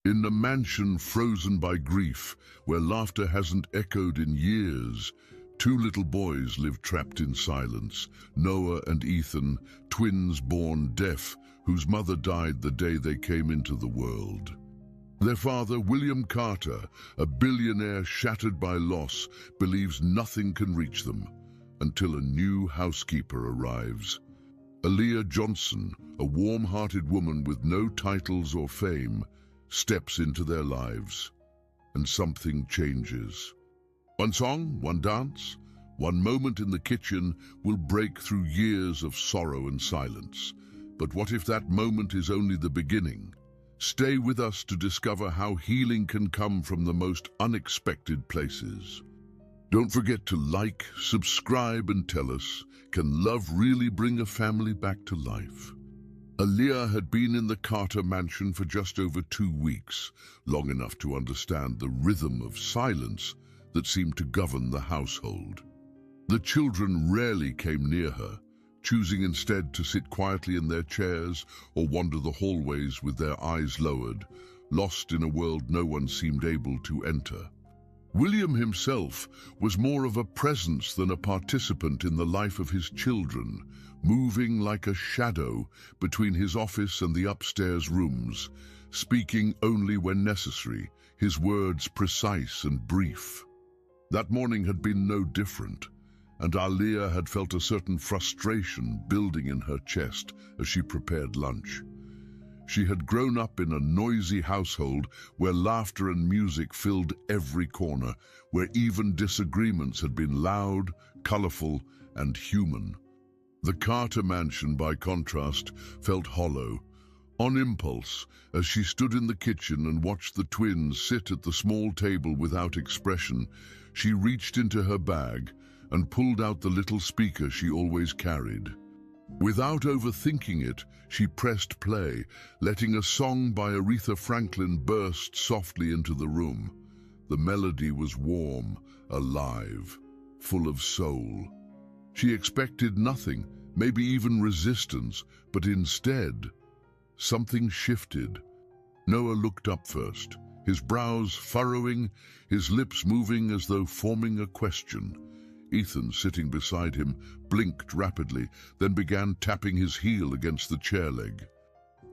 In a mansion frozen by grief, where laughter hasn't echoed in years, two little boys live trapped in silence, Noah and Ethan, twins born deaf, whose mother died the day they came into the world. Their father, William Carter, a billionaire shattered by loss, believes nothing can reach them until a new housekeeper arrives. Aaliyah Johnson, a warm-hearted woman with no titles or fame, steps into their lives, and something changes. One song, one dance, one moment in the kitchen will break through years of sorrow and silence. But what if that moment is only the beginning? Stay with us to discover how healing can come from the most unexpected places. Don't forget to like, subscribe, and tell us, can love really bring a family back to life? Aaliyah had been in the Carter mansion for just over 2 weeks, long enough to understand the rhythm of silence that seemed to govern the household. The children rarely came near her, choosing instead to sit quietly in their chairs or wander the hallways with their eyes lowered, lost in a world no one seemed able to enter. William himself was more of a presence than a participant in the life of his children, moving like a shadow between his office and the upstairs rooms, speaking only when necessary, his words precise and brief. That morning had been no different, and Aaliyah had felt a certain frustration building in her chest as she prepared lunch. She had grown up in a noisy household where laughter and music filled every corner, where even disagreements had been loud, colorful, and human. The Carter mansion, by contrast, felt hollow. On impulse, as she stood in the kitchen and watched the twins sit at the small table without expression, she reached into her bag and pulled out the little speaker she always carried. Without overthinking it, she pressed play, letting a song by Aretha Franklin burst softly into the room. The melody was warm, alive, full of soul. She expected nothing, maybe even resistance, but instead, something shifted. Noah looked up first, his brows furrowing, his lips moving as though forming a question. Ethan, sitting beside him, blinked rapidly, then began tapping his heel against the chair leg.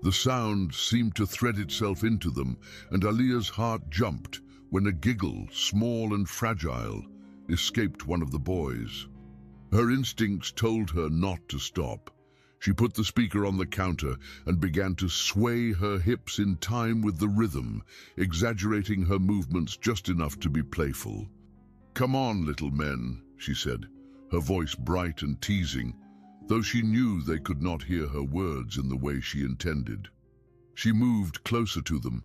The sound seemed to thread itself into them, and Aaliyah's heart jumped when a giggle, small and fragile, escaped one of the boys. Her instincts told her not to stop. She put the speaker on the counter and began to sway her hips in time with the rhythm, exaggerating her movements just enough to be playful. "Come on, little men," she said, her voice bright and teasing, though she knew they could not hear her words in the way she intended. She moved closer to them,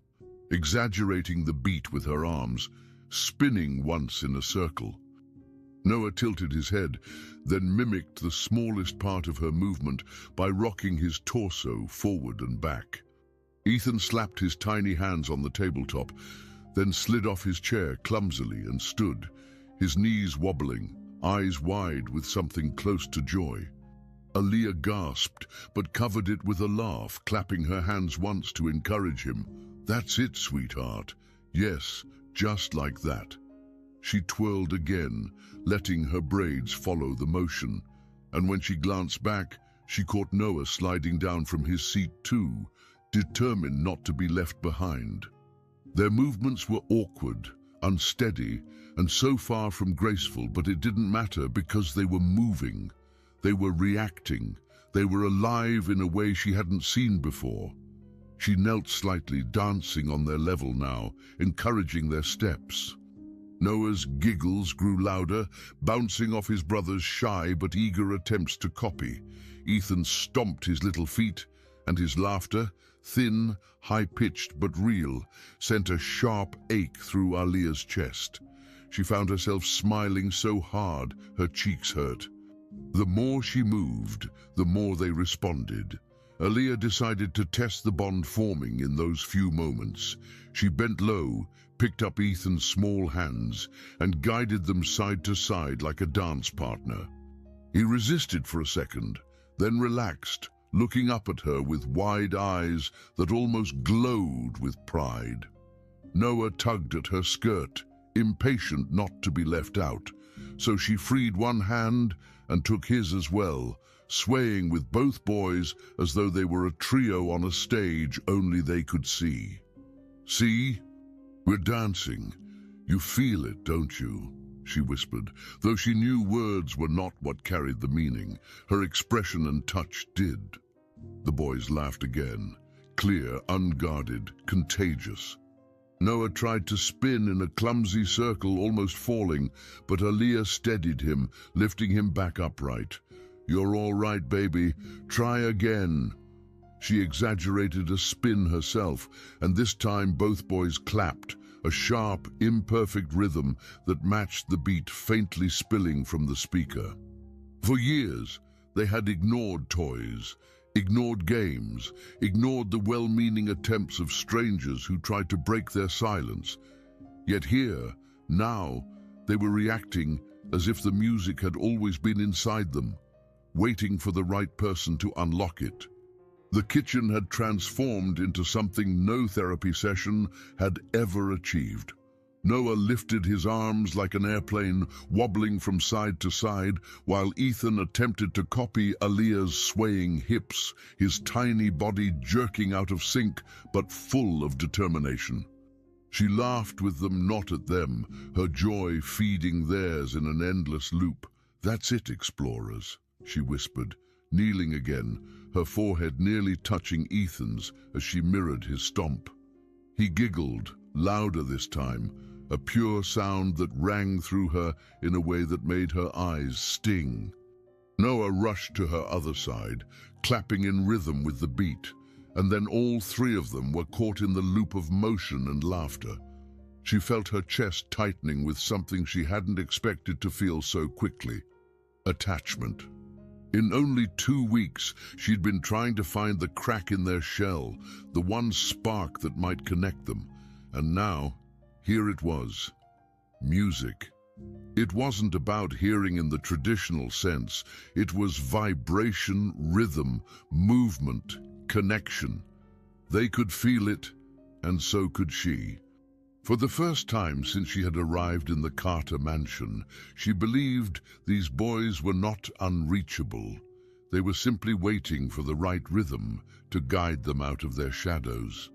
exaggerating the beat with her arms, spinning once in a circle. Noah tilted his head, then mimicked the smallest part of her movement by rocking his torso forward and back. Ethan slapped his tiny hands on the tabletop, then slid off his chair clumsily and stood, his knees wobbling, eyes wide with something close to joy. Aaliyah gasped, but covered it with a laugh, clapping her hands once to encourage him. "That's it, sweetheart. Yes, just like that." She twirled again, letting her braids follow the motion, and when she glanced back, she caught Noah sliding down from his seat too, determined not to be left behind. Their movements were awkward, unsteady, and so far from graceful, but it didn't matter because they were moving. They were reacting. They were alive in a way she hadn't seen before. She knelt slightly, dancing on their level now, encouraging their steps. Noah's giggles grew louder, bouncing off his brother's shy but eager attempts to copy. Ethan stomped his little feet, and his laughter, thin, high-pitched but real, sent a sharp ache through Aaliyah's chest. She found herself smiling so hard her cheeks hurt. The more she moved, the more they responded. Aaliyah decided to test the bond forming in those few moments. She bent low, picked up Ethan's small hands, and guided them side to side like a dance partner. He resisted for a second, then relaxed, looking up at her with wide eyes that almost glowed with pride. Noah tugged at her skirt, impatient not to be left out, so she freed one hand and took his as well, swaying with both boys as though they were a trio on a stage only they could see. "See? We're dancing. You feel it, don't you?" she whispered, though she knew words were not what carried the meaning. Her expression and touch did. The boys laughed again, clear, unguarded, contagious. Noah tried to spin in a clumsy circle, almost falling, but Aaliyah steadied him, lifting him back upright. "You're all right, baby. Try again." She exaggerated a spin herself, and this time both boys clapped, a sharp, imperfect rhythm that matched the beat faintly spilling from the speaker. For years, they had ignored toys, ignored games, ignored the well-meaning attempts of strangers who tried to break their silence. Yet here, now, they were reacting as if the music had always been inside them, waiting for the right person to unlock it. The kitchen had transformed into something no therapy session had ever achieved. Noah lifted his arms like an airplane, wobbling from side to side, while Ethan attempted to copy Aaliyah's swaying hips, his tiny body jerking out of sync, but full of determination. She laughed with them, not at them, her joy feeding theirs in an endless loop. "That's it, explorers," she whispered, kneeling again, her forehead nearly touching Ethan's as she mirrored his stomp. He giggled, louder this time, a pure sound that rang through her in a way that made her eyes sting. Noah rushed to her other side, clapping in rhythm with the beat, and then all three of them were caught in the loop of motion and laughter. She felt her chest tightening with something she hadn't expected to feel so quickly: attachment. In only 2 weeks, she'd been trying to find the crack in their shell, the one spark that might connect them, and now, here it was. Music. It wasn't about hearing in the traditional sense. It was vibration, rhythm, movement, connection. They could feel it, and so could she. For the first time since she had arrived in the Carter mansion, she believed these boys were not unreachable. They were simply waiting for the right rhythm to guide them out of their shadows.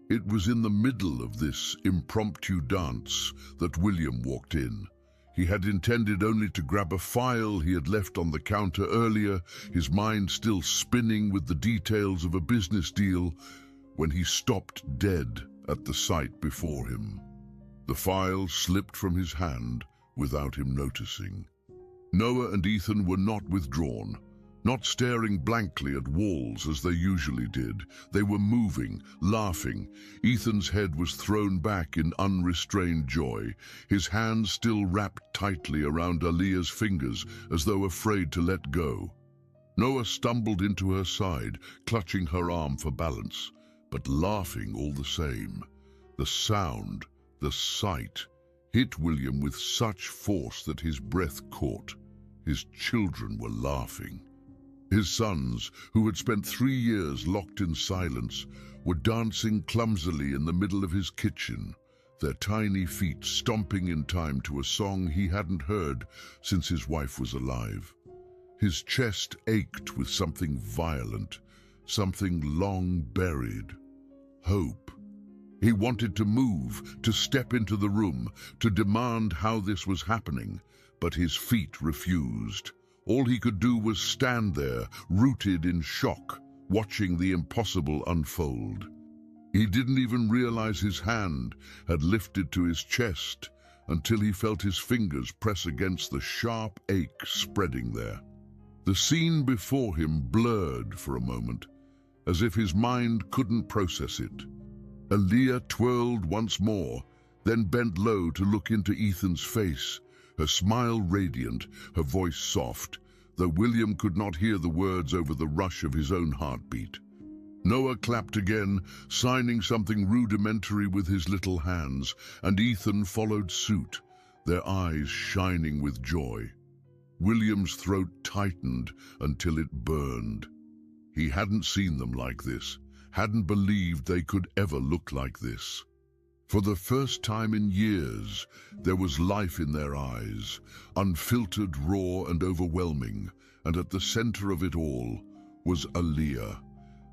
It was in the middle of this impromptu dance that William walked in. He had intended only to grab a file he had left on the counter earlier, his mind still spinning with the details of a business deal, when he stopped dead at the sight before him. The file slipped from his hand without him noticing. Noah and Ethan were not withdrawn, not staring blankly at walls as they usually did. They were moving, laughing. Ethan's head was thrown back in unrestrained joy, his hands still wrapped tightly around Aaliyah's fingers as though afraid to let go. Noah stumbled into her side, clutching her arm for balance, but laughing all the same. The sound, the sight, hit William with such force that his breath caught. His children were laughing. His sons, who had spent 3 years locked in silence, were dancing clumsily in the middle of his kitchen, their tiny feet stomping in time to a song he hadn't heard since his wife was alive. His chest ached with something violent, something long buried. Hope. He wanted to move, to step into the room, to demand how this was happening, but his feet refused. All he could do was stand there, rooted in shock, watching the impossible unfold. He didn't even realize his hand had lifted to his chest until he felt his fingers press against the sharp ache spreading there. The scene before him blurred for a moment, as if his mind couldn't process it. Aaliyah twirled once more, then bent low to look into Ethan's face, her smile radiant, her voice soft, though William could not hear the words over the rush of his own heartbeat. Noah clapped again, signing something rudimentary with his little hands, and Ethan followed suit, their eyes shining with joy. William's throat tightened until it burned. He hadn't seen them like this, hadn't believed they could ever look like this. For the first time in years, there was life in their eyes, unfiltered, raw and overwhelming, and at the center of it all was Aaliyah,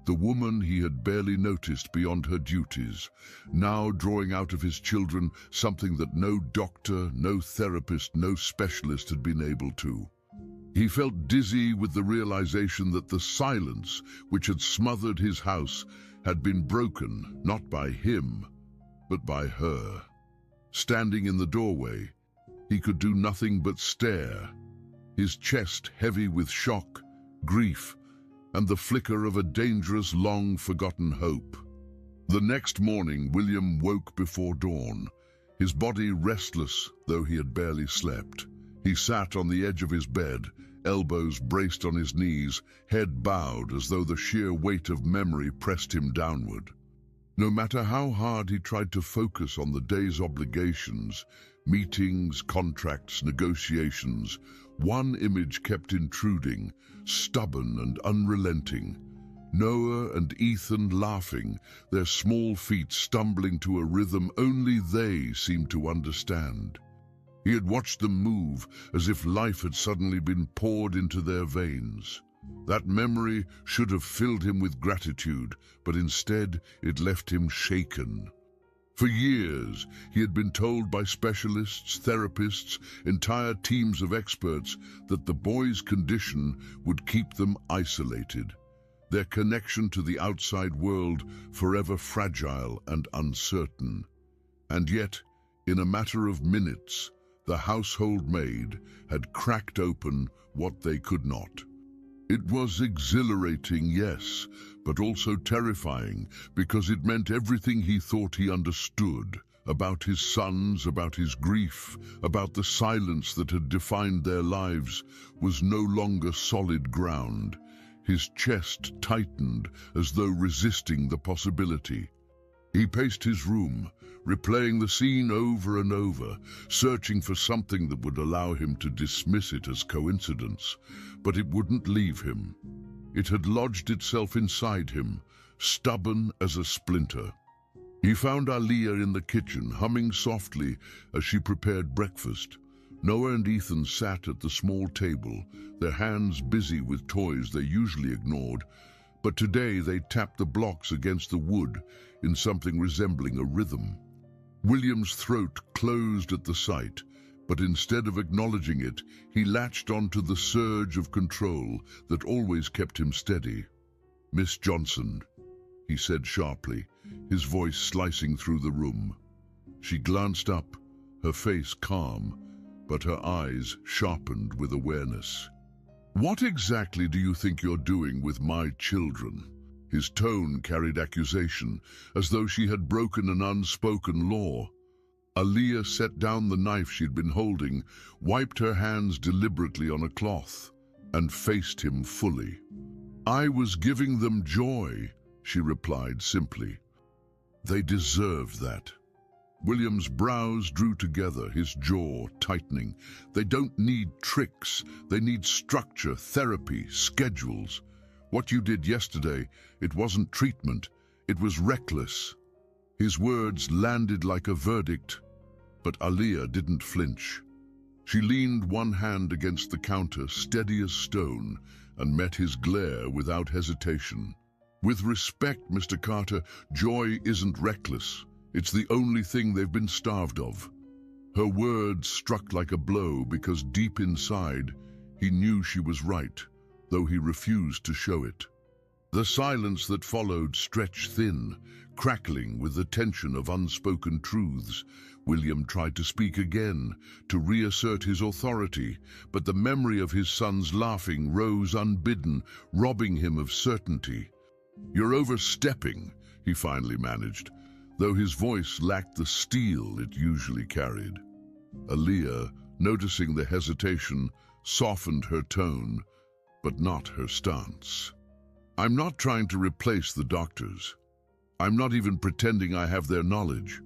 the woman he had barely noticed beyond her duties, now drawing out of his children something that no doctor, no therapist, no specialist had been able to. He felt dizzy with the realization that the silence which had smothered his house had been broken, not by him, but by her. Standing in the doorway, he could do nothing but stare, his chest heavy with shock, grief, and the flicker of a dangerous, long-forgotten hope. The next morning, William woke before dawn, his body restless, though he had barely slept. He sat on the edge of his bed, elbows braced on his knees, head bowed as though the sheer weight of memory pressed him downward. No matter how hard he tried to focus on the day's obligations, meetings, contracts, negotiations, one image kept intruding, stubborn and unrelenting. Noah and Ethan laughing, their small feet stumbling to a rhythm only they seemed to understand. He had watched them move as if life had suddenly been poured into their veins. That memory should have filled him with gratitude, but instead it left him shaken. For years, he had been told by specialists, therapists, entire teams of experts that the boys' condition would keep them isolated, their connection to the outside world forever fragile and uncertain. And yet, in a matter of minutes, the household maid had cracked open what they could not. It was exhilarating, yes, but also terrifying, because it meant everything he thought he understood about his sons, about his grief, about the silence that had defined their lives, was no longer solid ground. His chest tightened as though resisting the possibility. He paced his room, replaying the scene over and over, searching for something that would allow him to dismiss it as coincidence, but it wouldn't leave him. It had lodged itself inside him, stubborn as a splinter. He found Aaliyah in the kitchen, humming softly as she prepared breakfast. Noah and Ethan sat at the small table, their hands busy with toys they usually ignored, but today they tapped the blocks against the wood in something resembling a rhythm. William's throat closed at the sight, but instead of acknowledging it, he latched onto the surge of control that always kept him steady. "Miss Johnson," he said sharply, his voice slicing through the room. She glanced up, her face calm, but her eyes sharpened with awareness. "What exactly do you think you're doing with my children?" His tone carried accusation, as though she had broken an unspoken law. Aaliyah set down the knife she'd been holding, wiped her hands deliberately on a cloth, and faced him fully. "I was giving them joy," she replied simply. "They deserve that." William's brows drew together, his jaw tightening. "They don't need tricks. They need structure, therapy, schedules. What you did yesterday, it wasn't treatment. It was reckless." His words landed like a verdict, but Aaliyah didn't flinch. She leaned one hand against the counter, steady as stone, and met his glare without hesitation. "With respect, Mr. Carter, joy isn't reckless. It's the only thing they've been starved of." Her words struck like a blow because deep inside, he knew she was right, though he refused to show it. The silence that followed stretched thin, crackling with the tension of unspoken truths. William tried to speak again, to reassert his authority, but the memory of his son's laughing rose unbidden, robbing him of certainty. "You're overstepping," he finally managed, though his voice lacked the steel it usually carried. Aaliyah, noticing the hesitation, softened her tone, but not her stance. "I'm not trying to replace the doctors. I'm not even pretending I have their knowledge.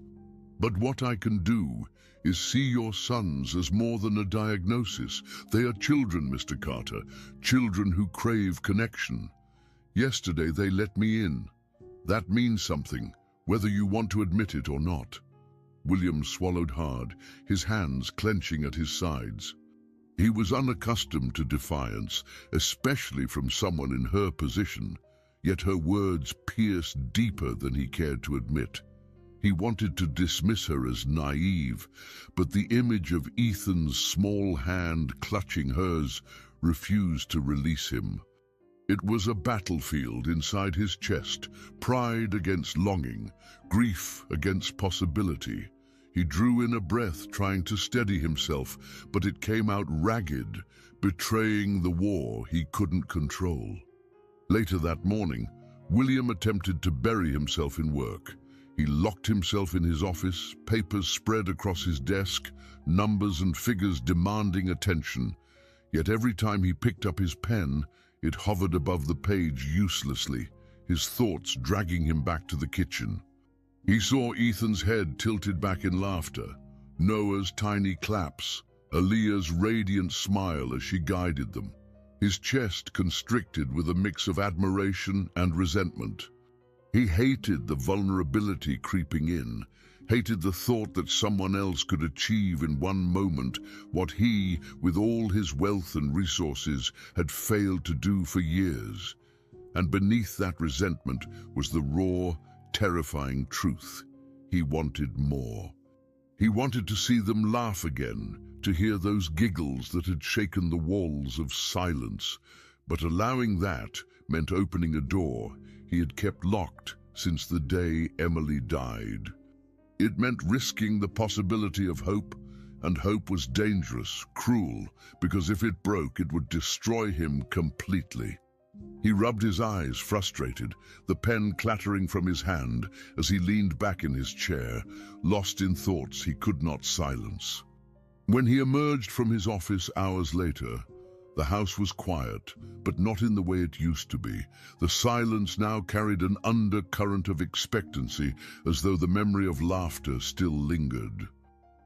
But what I can do is see your sons as more than a diagnosis. They are children, Mr. Carter, children who crave connection. Yesterday they let me in. That means something, whether you want to admit it or not. William swallowed hard, his hands clenching at his sides. He was unaccustomed to defiance, especially from someone in her position, yet her words pierced deeper than he cared to admit. He wanted to dismiss her as naive, but the image of Ethan's small hand clutching hers refused to release him. It was a battlefield inside his chest, pride against longing, grief against possibility. He drew in a breath, trying to steady himself, but it came out ragged, betraying the war he couldn't control. Later that morning, William attempted to bury himself in work. He locked himself in his office, papers spread across his desk, numbers and figures demanding attention. Yet every time he picked up his pen, it hovered above the page uselessly, his thoughts dragging him back to the kitchen. He saw Ethan's head tilted back in laughter, Noah's tiny claps, Aaliyah's radiant smile as she guided them, his chest constricted with a mix of admiration and resentment. He hated the vulnerability creeping in, hated the thought that someone else could achieve in one moment what he, with all his wealth and resources, had failed to do for years. And beneath that resentment was the raw, terrifying truth. He wanted more. He wanted to see them laugh again, to hear those giggles that had shaken the walls of silence. But allowing that meant opening a door he had kept locked since the day Emily died. It meant risking the possibility of hope, and hope was dangerous, cruel, because if it broke, it would destroy him completely. He rubbed his eyes, frustrated, the pen clattering from his hand as he leaned back in his chair, lost in thoughts he could not silence. When he emerged from his office hours later, the house was quiet, but not in the way it used to be. The silence now carried an undercurrent of expectancy, as though the memory of laughter still lingered.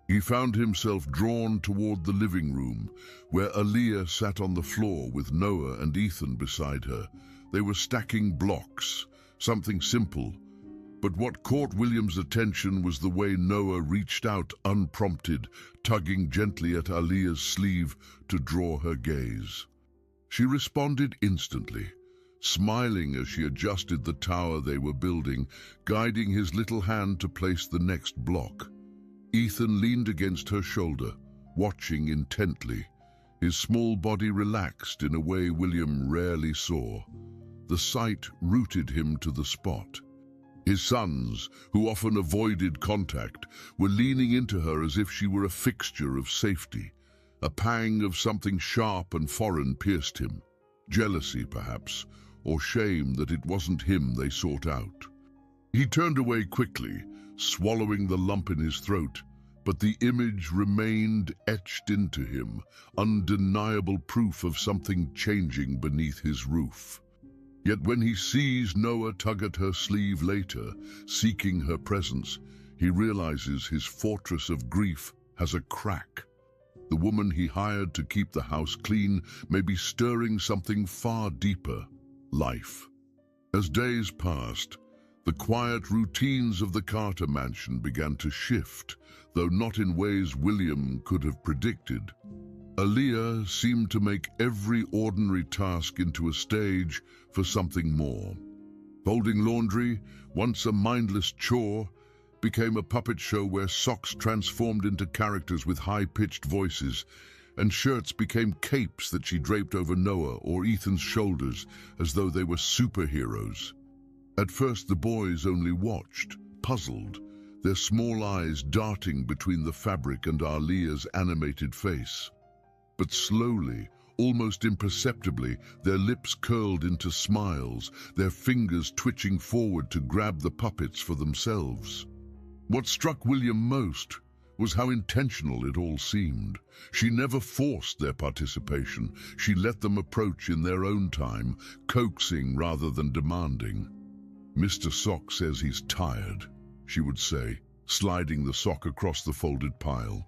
He found himself drawn toward the living room, where Aaliyah sat on the floor with Noah and Ethan beside her. They were stacking blocks, something simple. But what caught William's attention was the way Noah reached out unprompted, tugging gently at Aaliyah's sleeve to draw her gaze. She responded instantly, smiling as she adjusted the tower they were building, guiding his little hand to place the next block. Ethan leaned against her shoulder, watching intently. His small body relaxed in a way William rarely saw. The sight rooted him to the spot. His sons, who often avoided contact, were leaning into her as if she were a fixture of safety. A pang of something sharp and foreign pierced him. Jealousy, perhaps, or shame that it wasn't him they sought out. He turned away quickly, swallowing the lump in his throat, but the image remained etched into him, undeniable proof of something changing beneath his roof. Yet when he sees Noah tug at her sleeve later, seeking her presence, he realizes his fortress of grief has a crack. The woman he hired to keep the house clean may be stirring something far deeper, life. As days passed, the quiet routines of the Carter mansion began to shift, though not in ways William could have predicted. Aaliyah seemed to make every ordinary task into a stage for something more. Folding laundry, once a mindless chore, became a puppet show where socks transformed into characters with high-pitched voices, and shirts became capes that she draped over Noah or Ethan's shoulders as though they were superheroes. At first the boys only watched, puzzled, their small eyes darting between the fabric and Aaliyah's animated face. But slowly, almost imperceptibly, their lips curled into smiles, their fingers twitching forward to grab the puppets for themselves. What struck William most was how intentional it all seemed. She never forced their participation. She let them approach in their own time, coaxing rather than demanding. "Mr. Sock says he's tired," she would say, sliding the sock across the folded pile.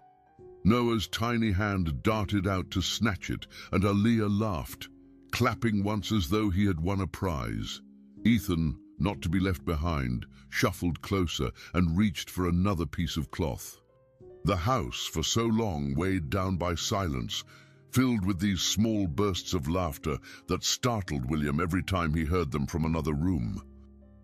Noah's tiny hand darted out to snatch it, and Aaliyah laughed, clapping once as though he had won a prize. Ethan, not to be left behind, shuffled closer and reached for another piece of cloth. The house, for so long weighed down by silence, filled with these small bursts of laughter that startled William every time he heard them from another room.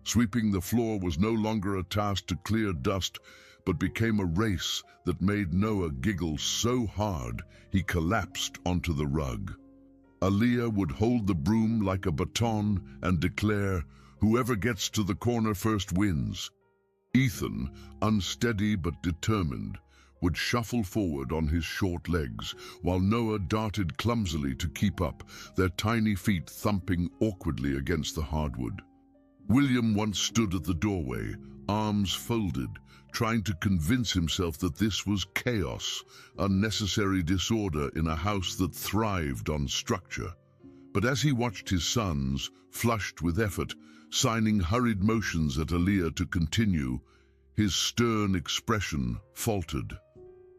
Sweeping the floor was no longer a task to clear dust, but became a race that made Noah giggle so hard he collapsed onto the rug. Aaliyah would hold the broom like a baton and declare, "Whoever gets to the corner first wins." Ethan, unsteady but determined, would shuffle forward on his short legs, while Noah darted clumsily to keep up, their tiny feet thumping awkwardly against the hardwood. William once stood at the doorway, arms folded, trying to convince himself that this was chaos, unnecessary disorder in a house that thrived on structure. But as he watched his sons, flushed with effort, signing hurried motions at Aaliyah to continue, his stern expression faltered.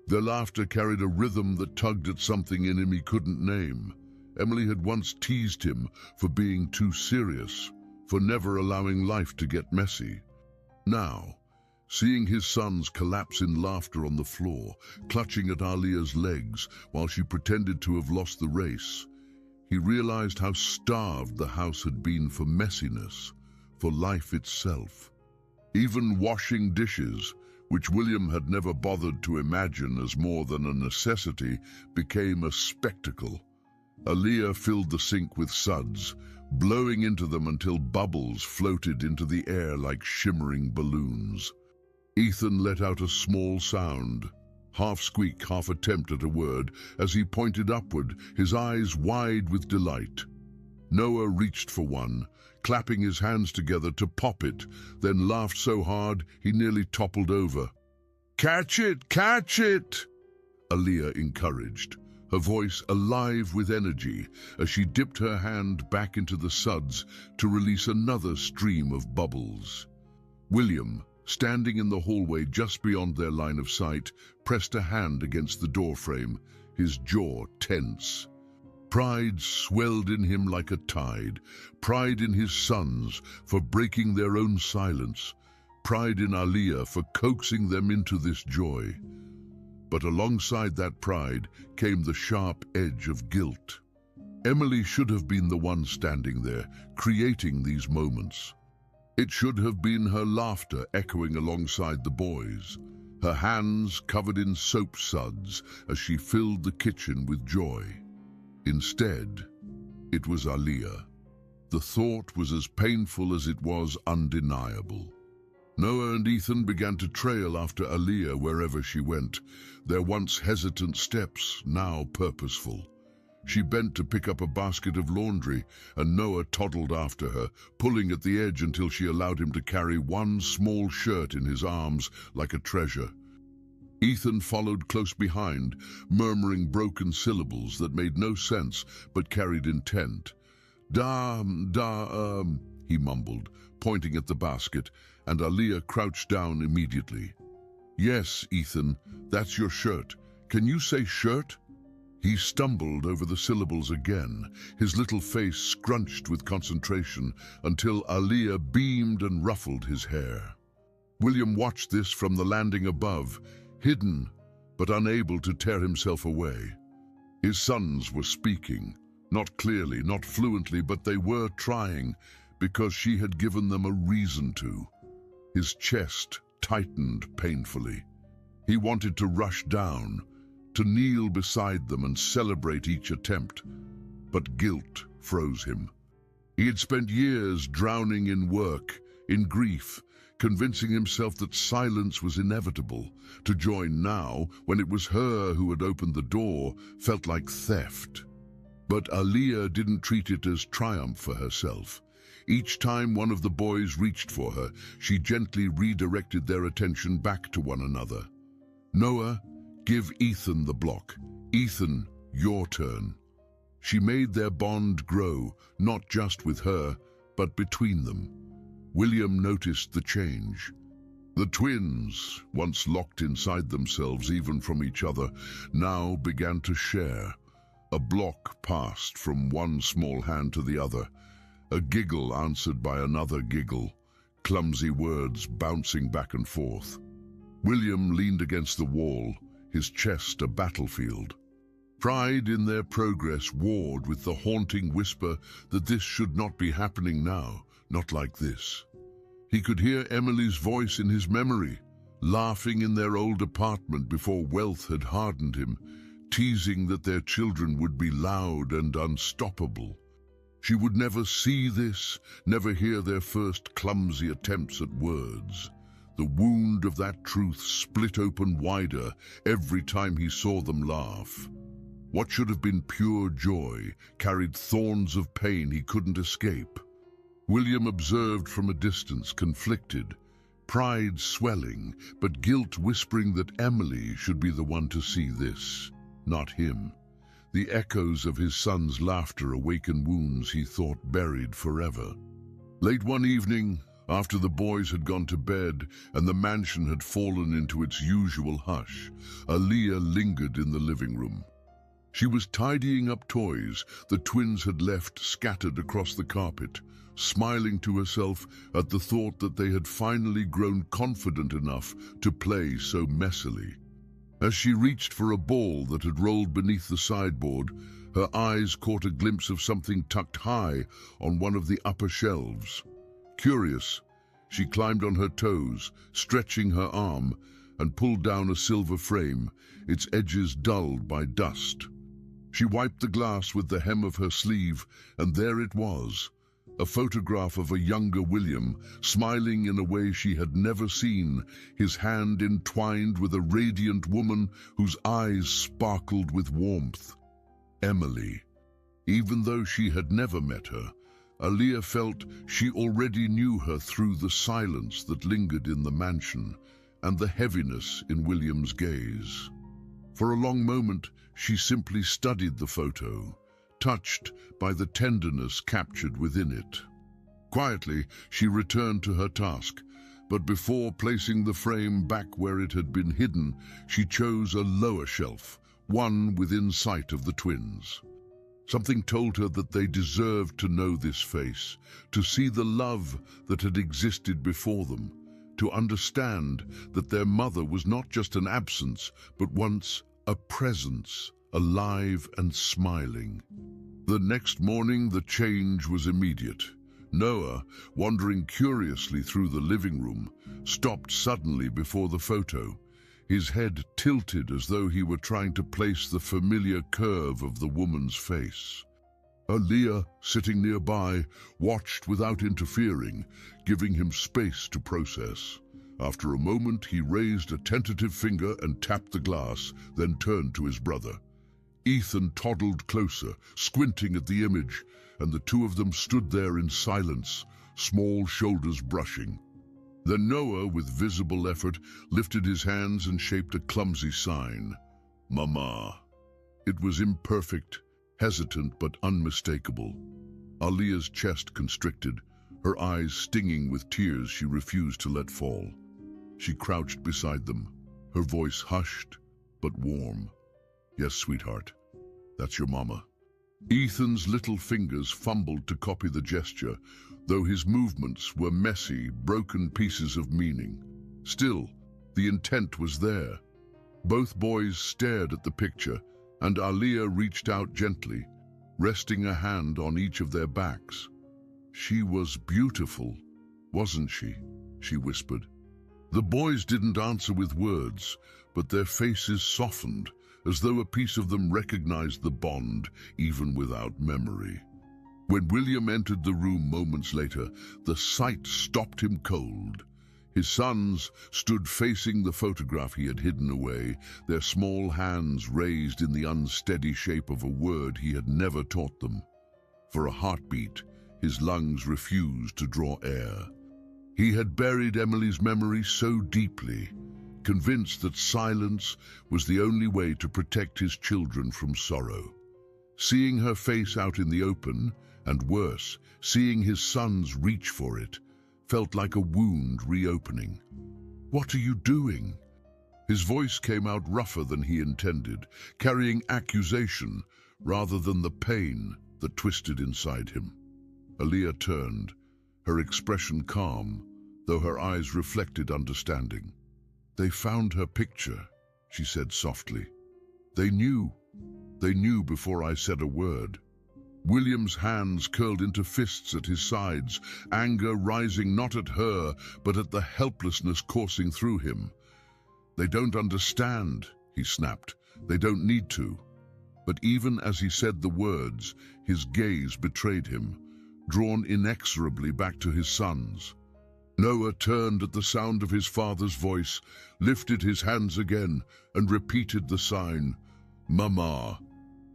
Their laughter carried a rhythm that tugged at something in him he couldn't name. Emily had once teased him for being too serious, for never allowing life to get messy. Now, seeing his sons collapse in laughter on the floor, clutching at Aaliyah's legs while she pretended to have lost the race, he realized how starved the house had been for messiness, for life itself. Even washing dishes, which William had never bothered to imagine as more than a necessity, became a spectacle. Aaliyah filled the sink with suds, blowing into them until bubbles floated into the air like shimmering balloons. Ethan let out a small sound, half squeak, half attempt at a word, as he pointed upward, his eyes wide with delight. Noah reached for one, clapping his hands together to pop it, then laughed so hard he nearly toppled over. "Catch it! Catch it!" Aaliyah encouraged, her voice alive with energy as she dipped her hand back into the suds to release another stream of bubbles. William, standing in the hallway just beyond their line of sight, pressed a hand against the doorframe, his jaw tense. Pride swelled in him like a tide, pride in his sons for breaking their own silence, pride in Aaliyah for coaxing them into this joy. But alongside that pride came the sharp edge of guilt. Emily should have been the one standing there, creating these moments. It should have been her laughter echoing alongside the boys, her hands covered in soap suds as she filled the kitchen with joy. Instead, it was Aaliyah. The thought was as painful as it was undeniable. Noah and Ethan began to trail after Aaliyah wherever she went, their once hesitant steps now purposeful. She bent to pick up a basket of laundry, and Noah toddled after her, pulling at the edge until she allowed him to carry one small shirt in his arms like a treasure. Ethan followed close behind, murmuring broken syllables that made no sense but carried intent. He mumbled, pointing at the basket, and Aaliyah crouched down immediately. "Yes, Ethan, that's your shirt. Can you say shirt?" He stumbled over the syllables again, his little face scrunched with concentration, until Aaliyah beamed and ruffled his hair. William watched this from the landing above, hidden but unable to tear himself away. His sons were speaking, not clearly, not fluently, but they were trying, because she had given them a reason to. His chest tightened painfully. He wanted to rush down, to kneel beside them and celebrate each attempt, but guilt froze him. He had spent years drowning in work, in grief, convincing himself that silence was inevitable. To join now, when it was her who had opened the door, felt like theft. But Aaliyah didn't treat it as triumph for herself. Each time one of the boys reached for her, she gently redirected their attention back to one another. "Noah, give Ethan the block. Ethan, your turn." She made their bond grow, not just with her, but between them. William noticed the change. The twins, once locked inside themselves even from each other, now began to share. A block passed from one small hand to the other, a giggle answered by another giggle, clumsy words bouncing back and forth. William leaned against the wall, his chest a battlefield. Pride in their progress warred with the haunting whisper that this should not be happening now, not like this. He could hear Emily's voice in his memory, laughing in their old apartment before wealth had hardened him, teasing that their children would be loud and unstoppable. She would never see this, never hear their first clumsy attempts at words. The wound of that truth split open wider every time he saw them laugh. What should have been pure joy carried thorns of pain he couldn't escape. William observed from a distance, conflicted, pride swelling, but guilt whispering that Emily should be the one to see this, not him. The echoes of his son's laughter awakened wounds he thought buried forever. Late one evening, after the boys had gone to bed and the mansion had fallen into its usual hush, Aaliyah lingered in the living room. She was tidying up toys the twins had left scattered across the carpet, smiling to herself at the thought that they had finally grown confident enough to play so messily. As she reached for a ball that had rolled beneath the sideboard, her eyes caught a glimpse of something tucked high on one of the upper shelves. Curious, she climbed on her toes, stretching her arm, and pulled down a silver frame, its edges dulled by dust. She wiped the glass with the hem of her sleeve, and there it was, a photograph of a younger William, smiling in a way she had never seen, his hand entwined with a radiant woman whose eyes sparkled with warmth. Emily. Even though she had never met her, Aaliyah felt she already knew her through the silence that lingered in the mansion and the heaviness in William's gaze. For a long moment, she simply studied the photo, touched by the tenderness captured within it. Quietly, she returned to her task, but before placing the frame back where it had been hidden, she chose a lower shelf, one within sight of the twins. Something told her that they deserved to know this face, to see the love that had existed before them, to understand that their mother was not just an absence, but once a presence, alive and smiling. The next morning, the change was immediate. Noah, wandering curiously through the living room, stopped suddenly before the photo, his head tilted as though he were trying to place the familiar curve of the woman's face. Aaliyah, sitting nearby, watched without interfering, giving him space to process. After a moment, he raised a tentative finger and tapped the glass, then turned to his brother. Ethan toddled closer, squinting at the image, and the two of them stood there in silence, small shoulders brushing. Then Noah, with visible effort, lifted his hands and shaped a clumsy sign. Mama. It was imperfect, hesitant but unmistakable. Aaliyah's chest constricted, her eyes stinging with tears she refused to let fall. She crouched beside them, her voice hushed but warm. Yes, sweetheart, that's your mama. Ethan's little fingers fumbled to copy the gesture, though his movements were messy, broken pieces of meaning. Still, the intent was there. Both boys stared at the picture, and Aaliyah reached out gently, resting a hand on each of their backs. She was beautiful, wasn't she? She whispered. The boys didn't answer with words, but their faces softened, as though a piece of them recognized the bond, even without memory. When William entered the room moments later, the sight stopped him cold. His sons stood facing the photograph he had hidden away, their small hands raised in the unsteady shape of a word he had never taught them. For a heartbeat, his lungs refused to draw air. He had buried Emily's memory so deeply, convinced that silence was the only way to protect his children from sorrow. Seeing her face out in the open, and worse, seeing his sons reach for it, felt like a wound reopening. What are you doing? His voice came out rougher than he intended, carrying accusation rather than the pain that twisted inside him. Aaliyah turned, her expression calm, though her eyes reflected understanding. "They found her picture," she said softly. They knew before I said a word." William's hands curled into fists at his sides, anger rising not at her, but at the helplessness coursing through him. "They don't understand," he snapped. "They don't need to." But even as he said the words, his gaze betrayed him, drawn inexorably back to his sons. Noah turned at the sound of his father's voice, lifted his hands again, and repeated the sign, "Mama."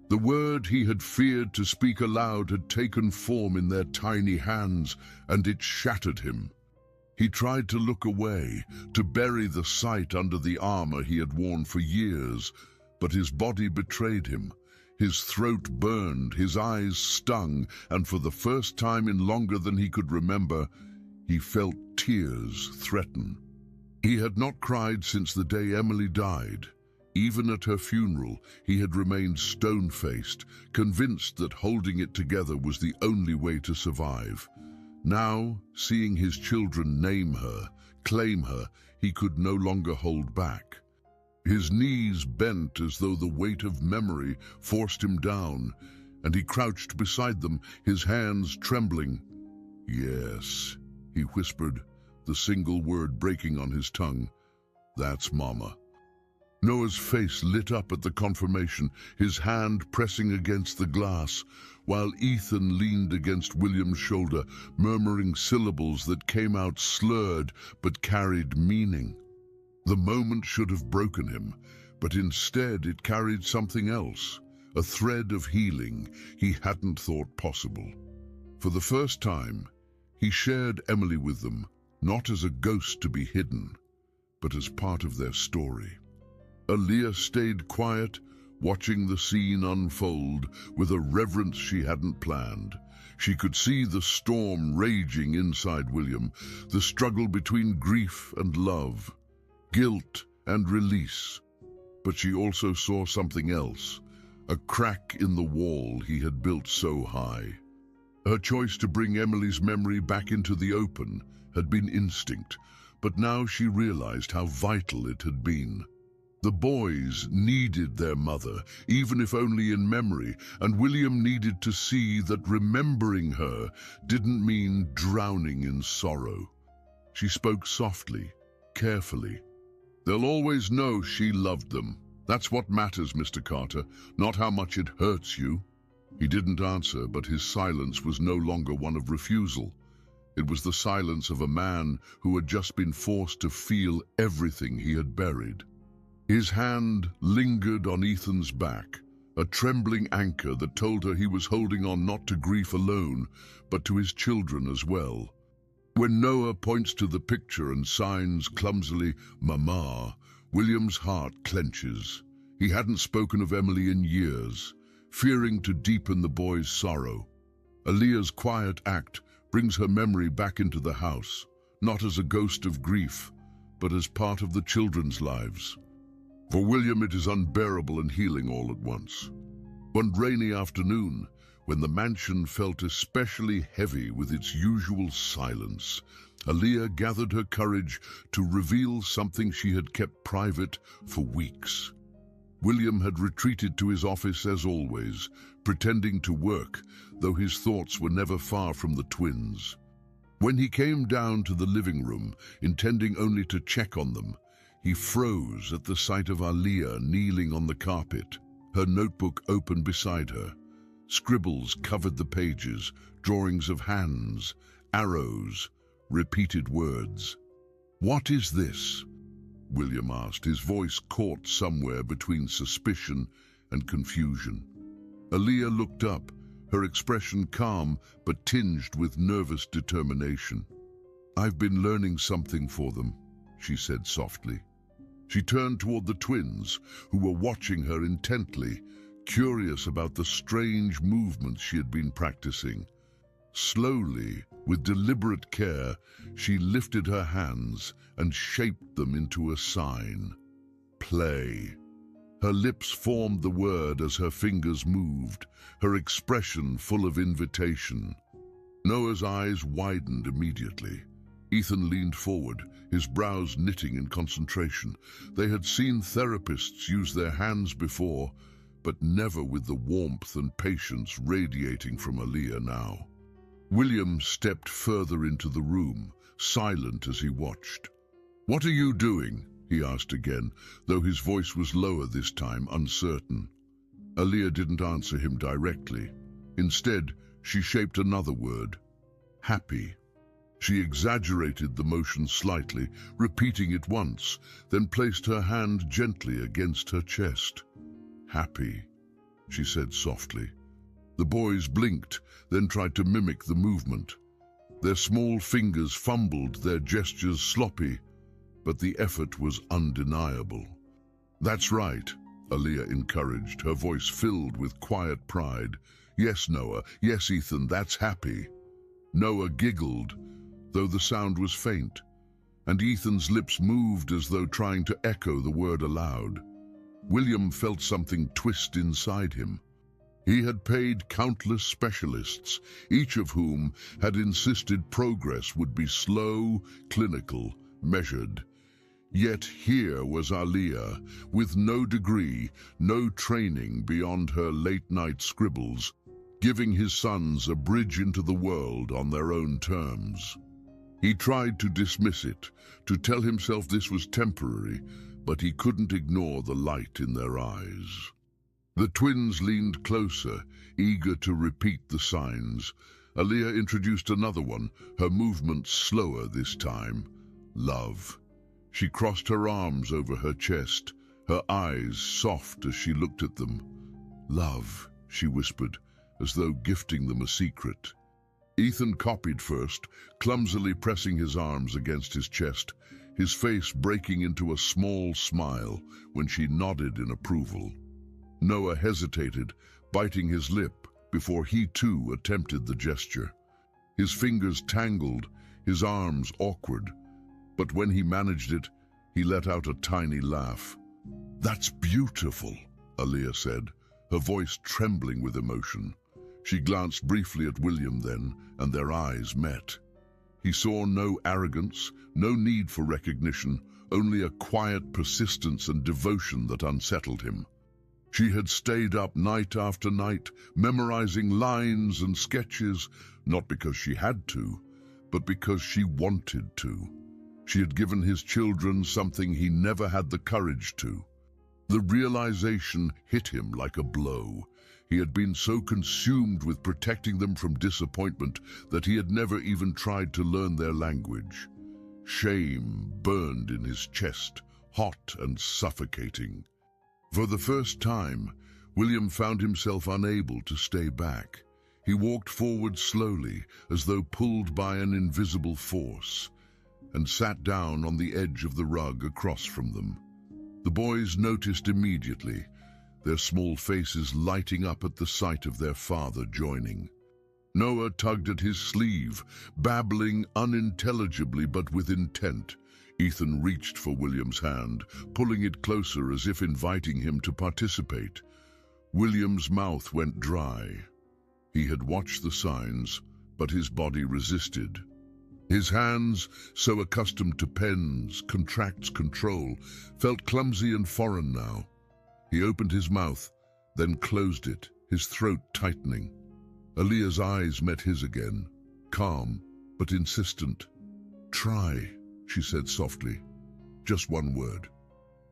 The word he had feared to speak aloud had taken form in their tiny hands, and it shattered him. He tried to look away, to bury the sight under the armor he had worn for years, but his body betrayed him. His throat burned, his eyes stung, and for the first time in longer than he could remember, he felt tears threaten. He had not cried since the day Emily died. Even at her funeral, he had remained stone-faced, convinced that holding it together was the only way to survive. Now, seeing his children name her, claim her, he could no longer hold back. His knees bent as though the weight of memory forced him down, and he crouched beside them, his hands trembling. "Yes," he whispered, the single word breaking on his tongue. "That's Mama." Noah's face lit up at the confirmation, his hand pressing against the glass, while Ethan leaned against William's shoulder, murmuring syllables that came out slurred but carried meaning. The moment should have broken him, but instead it carried something else, a thread of healing he hadn't thought possible. For the first time, he shared Emily with them, not as a ghost to be hidden, but as part of their story. Aaliyah stayed quiet, watching the scene unfold with a reverence she hadn't planned. She could see the storm raging inside William, the struggle between grief and love, guilt and release. But she also saw something else, a crack in the wall he had built so high. Her choice to bring Emily's memory back into the open had been instinct, but now she realized how vital it had been. The boys needed their mother, even if only in memory, and William needed to see that remembering her didn't mean drowning in sorrow. She spoke softly, carefully. "They'll always know she loved them. That's what matters, Mr. Carter, not how much it hurts you." He didn't answer, but his silence was no longer one of refusal. It was the silence of a man who had just been forced to feel everything he had buried. His hand lingered on Ethan's back, a trembling anchor that told her he was holding on not to grief alone, but to his children as well. When Noah points to the picture and signs clumsily, "Mama," William's heart clenches. He hadn't spoken of Emily in years, fearing to deepen the boy's sorrow. Aaliyah's quiet act brings her memory back into the house, not as a ghost of grief, but as part of the children's lives. For William, it is unbearable and healing all at once. One rainy afternoon, when the mansion felt especially heavy with its usual silence, Aaliyah gathered her courage to reveal something she had kept private for weeks. William had retreated to his office as always, pretending to work, though his thoughts were never far from the twins. When he came down to the living room, intending only to check on them, he froze at the sight of Aaliyah kneeling on the carpet, her notebook open beside her. Scribbles covered the pages, drawings of hands, arrows, repeated words. "What is this?" William asked, his voice caught somewhere between suspicion and confusion. Aaliyah looked up, her expression calm but tinged with nervous determination. "I've been learning something for them," she said softly. She turned toward the twins, who were watching her intently, curious about the strange movements she had been practicing. Slowly, with deliberate care, she lifted her hands and shaped them into a sign. Play. Her lips formed the word as her fingers moved, her expression full of invitation. Noah's eyes widened immediately. Ethan leaned forward, his brows knitting in concentration. They had seen therapists use their hands before, but never with the warmth and patience radiating from Aaliyah now. William stepped further into the room, silent as he watched. "What are you doing?" he asked again, though his voice was lower this time, uncertain. Aaliyah didn't answer him directly. Instead, she shaped another word: happy. She exaggerated the motion slightly, repeating it once, then placed her hand gently against her chest. "Happy," she said softly. The boys blinked, then tried to mimic the movement. Their small fingers fumbled, their gestures sloppy, but the effort was undeniable. "That's right," Aaliyah encouraged, her voice filled with quiet pride. "Yes, Noah. Yes, Ethan, that's happy." Noah giggled, though the sound was faint, and Ethan's lips moved as though trying to echo the word aloud. William felt something twist inside him. He had paid countless specialists, each of whom had insisted progress would be slow, clinical, measured. Yet here was Aaliyah, with no degree, no training beyond her late-night scribbles, giving his sons a bridge into the world on their own terms. He tried to dismiss it, to tell himself this was temporary, but he couldn't ignore the light in their eyes. The twins leaned closer, eager to repeat the signs. Aaliyah introduced another one, her movements slower this time: love. She crossed her arms over her chest, her eyes soft as she looked at them. "Love," she whispered, as though gifting them a secret. Ethan copied first, clumsily pressing his arms against his chest, his face breaking into a small smile when she nodded in approval. Noah hesitated, biting his lip, before he too attempted the gesture. His fingers tangled, his arms awkward, but when he managed it, he let out a tiny laugh. "That's beautiful," Aaliyah said, her voice trembling with emotion. She glanced briefly at William then, and their eyes met. He saw no arrogance, no need for recognition, only a quiet persistence and devotion that unsettled him. She had stayed up night after night, memorizing lines and sketches, not because she had to, but because she wanted to. She had given his children something he never had the courage to. The realization hit him like a blow. He had been so consumed with protecting them from disappointment that he had never even tried to learn their language. Shame burned in his chest, hot and suffocating. For the first time, William found himself unable to stay back. He walked forward slowly, as though pulled by an invisible force, and sat down on the edge of the rug across from them. The boys noticed immediately, their small faces lighting up at the sight of their father joining. Noah tugged at his sleeve, babbling unintelligibly but with intent. Ethan reached for William's hand, pulling it closer as if inviting him to participate. William's mouth went dry. He had watched the signs, but his body resisted. His hands, so accustomed to pens, contracts, control, felt clumsy and foreign now. He opened his mouth, then closed it, his throat tightening. Aaliyah's eyes met his again, calm but insistent. "Try," she said softly. "Just one word."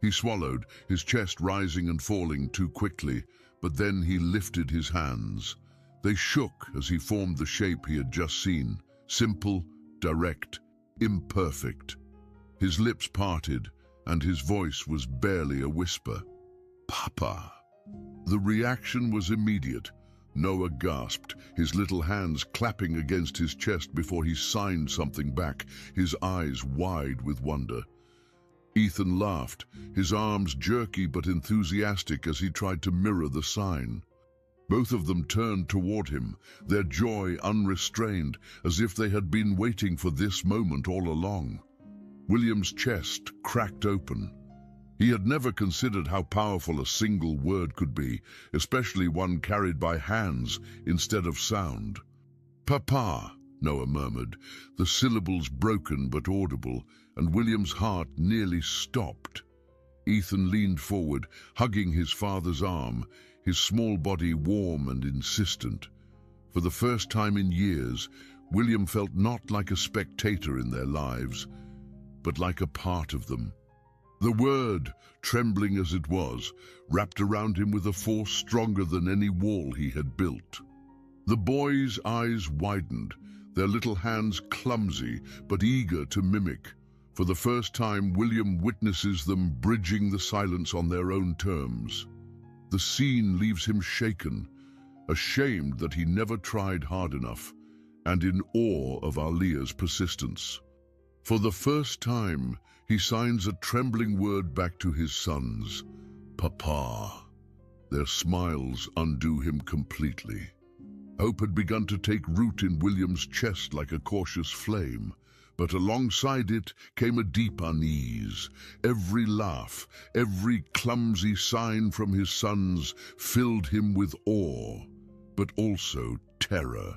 He swallowed, his chest rising and falling too quickly, but then he lifted his hands. They shook as he formed the shape he had just seen, simple, direct, imperfect. His lips parted, and his voice was barely a whisper. "Papa." The reaction was immediate. Noah gasped, his little hands clapping against his chest before he signed something back, his eyes wide with wonder. Ethan laughed, his arms jerky but enthusiastic as he tried to mirror the sign. Both of them turned toward him, their joy unrestrained, as if they had been waiting for this moment all along. William's chest cracked open. He had never considered how powerful a single word could be, especially one carried by hands instead of sound. "Papa," Noah murmured, the syllables broken but audible, and William's heart nearly stopped. Ethan leaned forward, hugging his father's arm, his small body warm and insistent. For the first time in years, William felt not like a spectator in their lives, but like a part of them. The word, trembling as it was, wrapped around him with a force stronger than any wall he had built. The boy's eyes widened, their little hands clumsy but eager to mimic. For the first time, William witnesses them bridging the silence on their own terms. The scene leaves him shaken, ashamed that he never tried hard enough, and in awe of Aaliyah's persistence. For the first time, he signs a trembling word back to his sons, Papa. Their smiles undo him completely. Hope had begun to take root in William's chest like a cautious flame, but alongside it came a deep unease. Every laugh, every clumsy sign from his sons filled him with awe, but also terror.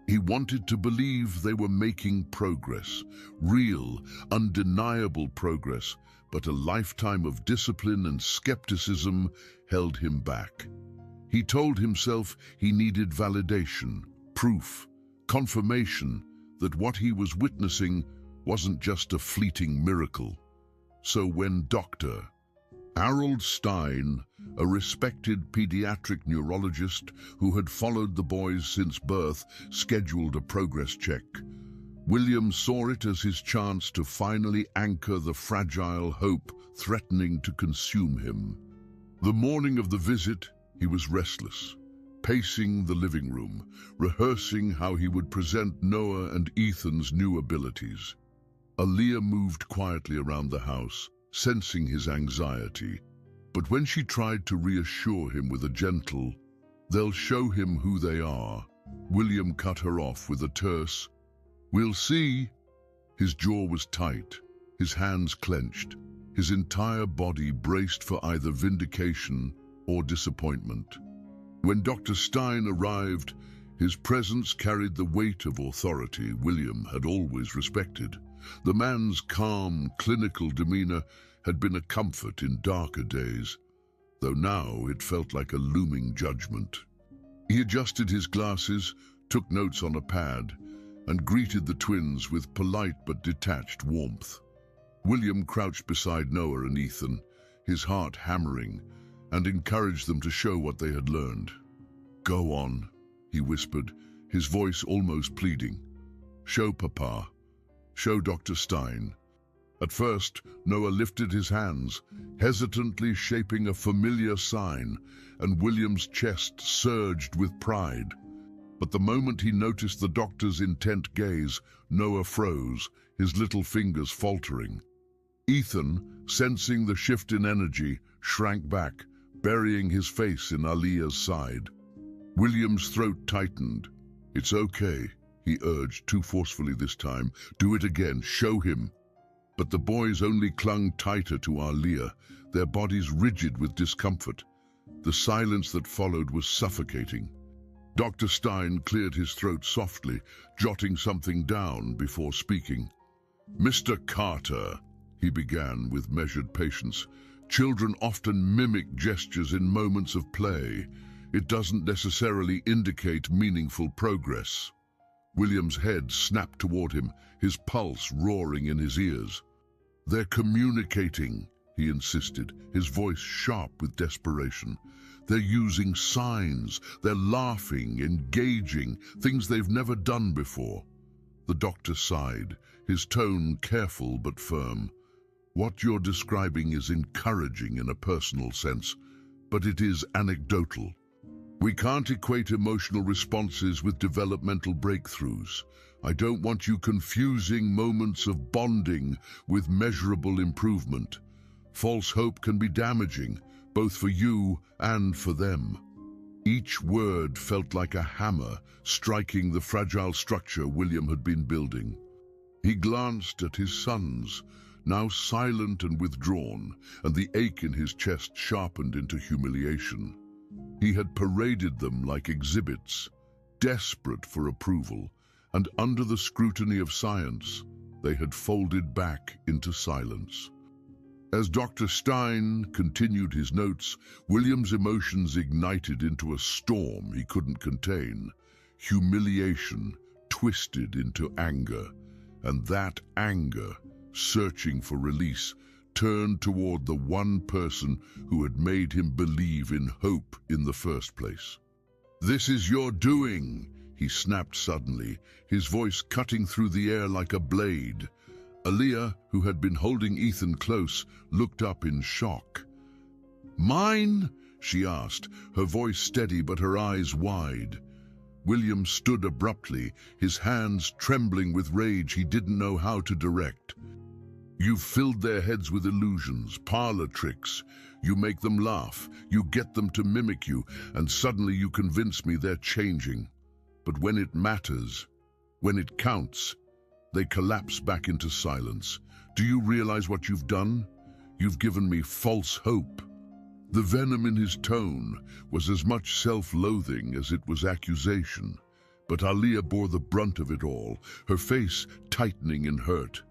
He wanted to believe they were making progress, real, undeniable progress, but a lifetime of discipline and skepticism held him back. He told himself he needed validation, proof, confirmation that what he was witnessing wasn't just a fleeting miracle. So when Dr. Harold Stein, a respected pediatric neurologist who had followed the boys since birth, scheduled a progress check, William saw it as his chance to finally anchor the fragile hope threatening to consume him. The morning of the visit, he was restless, pacing the living room, rehearsing how he would present Noah and Ethan's new abilities. Aaliyah moved quietly around the house, sensing his anxiety. But when she tried to reassure him with a gentle, "They'll show him who they are," William cut her off with a terse, "We'll see." His jaw was tight, his hands clenched, his entire body braced for either vindication or disappointment. When Dr. Stein arrived, his presence carried the weight of authority William had always respected. The man's calm, clinical demeanor had been a comfort in darker days, though now it felt like a looming judgment. He adjusted his glasses, took notes on a pad, and greeted the twins with polite but detached warmth. William crouched beside Noah and Ethan, his heart hammering, and encouraged them to show what they had learned. "Go on," he whispered, his voice almost pleading. "Show Papa. Show Dr. Stein." At first, Noah lifted his hands, hesitantly shaping a familiar sign, and William's chest surged with pride. But the moment he noticed the doctor's intent gaze, Noah froze, his little fingers faltering. Ethan, sensing the shift in energy, shrank back, burying his face in Aaliyah's side. William's throat tightened. "It's okay," he urged, too forcefully this time. "Do it again, show him." But the boys only clung tighter to Aaliyah, their bodies rigid with discomfort. The silence that followed was suffocating. Dr. Stein cleared his throat softly, jotting something down before speaking. "Mr. Carter," he began with measured patience, "children often mimic gestures in moments of play. It doesn't necessarily indicate meaningful progress." William's head snapped toward him, his pulse roaring in his ears. "They're communicating," he insisted, his voice sharp with desperation. "They're using signs, they're laughing, engaging, things they've never done before." The doctor sighed, his tone careful but firm. "What you're describing is encouraging in a personal sense, but it is anecdotal. We can't equate emotional responses with developmental breakthroughs. I don't want you confusing moments of bonding with measurable improvement. False hope can be damaging, both for you and for them." Each word felt like a hammer striking the fragile structure William had been building. He glanced at his sons, now silent and withdrawn, and the ache in his chest sharpened into humiliation. He had paraded them like exhibits, desperate for approval, and under the scrutiny of science, they had folded back into silence. As Dr. Stein continued his notes, William's emotions ignited into a storm he couldn't contain. Humiliation twisted into anger, and that anger, searching for release, turned toward the one person who had made him believe in hope in the first place. "This is your doing," he snapped suddenly, his voice cutting through the air like a blade. Aaliyah, who had been holding Ethan close, looked up in shock. "Mine?" she asked, her voice steady but her eyes wide. William stood abruptly, his hands trembling with rage he didn't know how to direct. "You've filled their heads with illusions, parlor tricks. You make them laugh, you get them to mimic you, and suddenly you convince me they're changing. But when it matters, when it counts, they collapse back into silence. Do you realize what you've done? You've given me false hope." The venom in his tone was as much self-loathing as it was accusation, but Aaliyah bore the brunt of it all, her face tightening in hurt.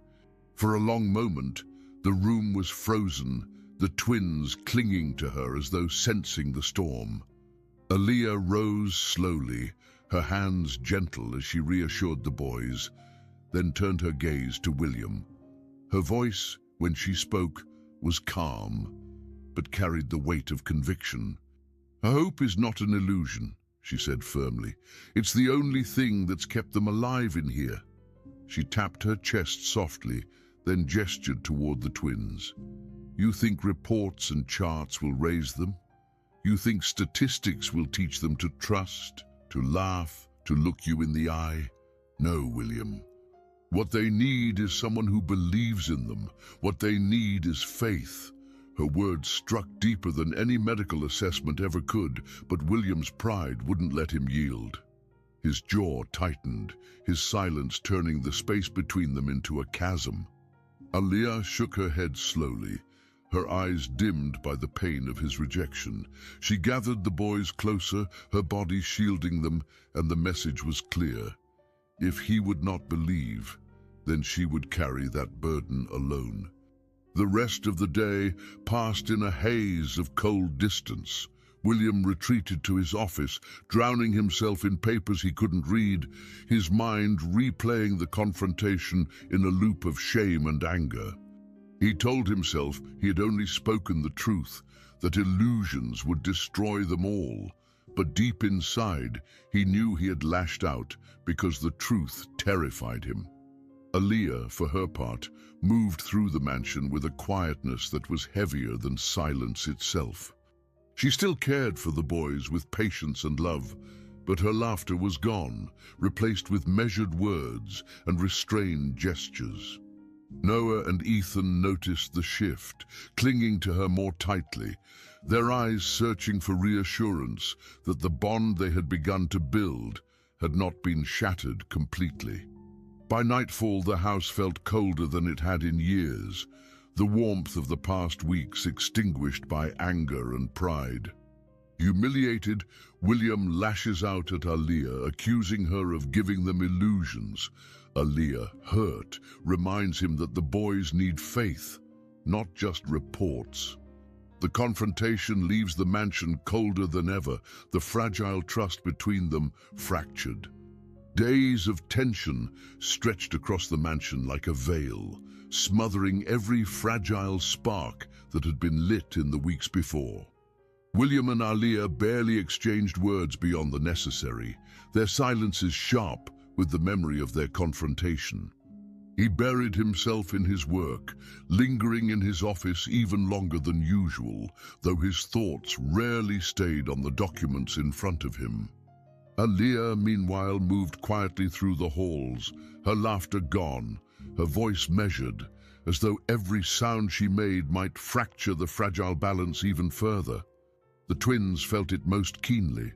For a long moment, the room was frozen, the twins clinging to her as though sensing the storm. Aaliyah rose slowly, her hands gentle as she reassured the boys, then turned her gaze to William. Her voice, when she spoke, was calm, but carried the weight of conviction. "Hope is not an illusion," she said firmly. "It's the only thing that's kept them alive in here." She tapped her chest softly, then gestured toward the twins. "You think reports and charts will raise them? You think statistics will teach them to trust, to laugh, to look you in the eye? No, William. What they need is someone who believes in them. What they need is faith." Her words struck deeper than any medical assessment ever could, but William's pride wouldn't let him yield. His jaw tightened, his silence turning the space between them into a chasm. Aaliyah shook her head slowly, her eyes dimmed by the pain of his rejection. She gathered the boys closer, her body shielding them, and the message was clear. If he would not believe, then she would carry that burden alone. The rest of the day passed in a haze of cold distance. William retreated to his office, drowning himself in papers he couldn't read, his mind replaying the confrontation in a loop of shame and anger. He told himself he had only spoken the truth, that illusions would destroy them all. But deep inside, he knew he had lashed out because the truth terrified him. Aaliyah, for her part, moved through the mansion with a quietness that was heavier than silence itself. She still cared for the boys with patience and love, but her laughter was gone, replaced with measured words and restrained gestures. Noah and Ethan noticed the shift, clinging to her more tightly, their eyes searching for reassurance that the bond they had begun to build had not been shattered completely. By nightfall, the house felt colder than it had in years, the warmth of the past weeks extinguished by anger and pride. Humiliated, William lashes out at Aaliyah, accusing her of giving them illusions. Aaliyah, hurt, reminds him that the boys need faith, not just reports. The confrontation leaves the mansion colder than ever, the fragile trust between them fractured. Days of tension stretched across the mansion like a veil, smothering every fragile spark that had been lit in the weeks before. William and Aaliyah barely exchanged words beyond the necessary, their silences sharp with the memory of their confrontation. He buried himself in his work, lingering in his office even longer than usual, though his thoughts rarely stayed on the documents in front of him. Aaliyah, meanwhile, moved quietly through the halls, her laughter gone, her voice measured, as though every sound she made might fracture the fragile balance even further. The twins felt it most keenly.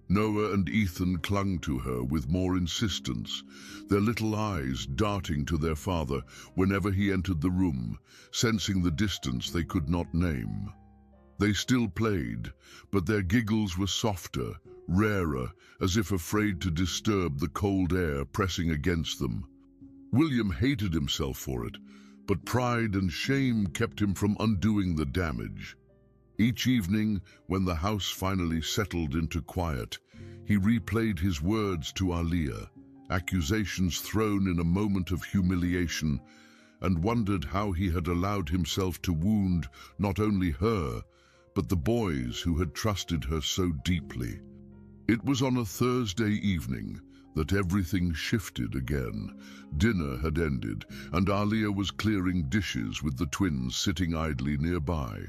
Noah and Ethan clung to her with more insistence, their little eyes darting to their father whenever he entered the room, sensing the distance they could not name. They still played, but their giggles were softer, rarer, as if afraid to disturb the cold air pressing against them. William hated himself for it, but pride and shame kept him from undoing the damage. Each evening, when the house finally settled into quiet, he replayed his words to Aaliyah, accusations thrown in a moment of humiliation, and wondered how he had allowed himself to wound not only her, but the boys who had trusted her so deeply. It was on a Thursday evening that everything shifted again. Dinner had ended, and Aaliyah was clearing dishes with the twins sitting idly nearby.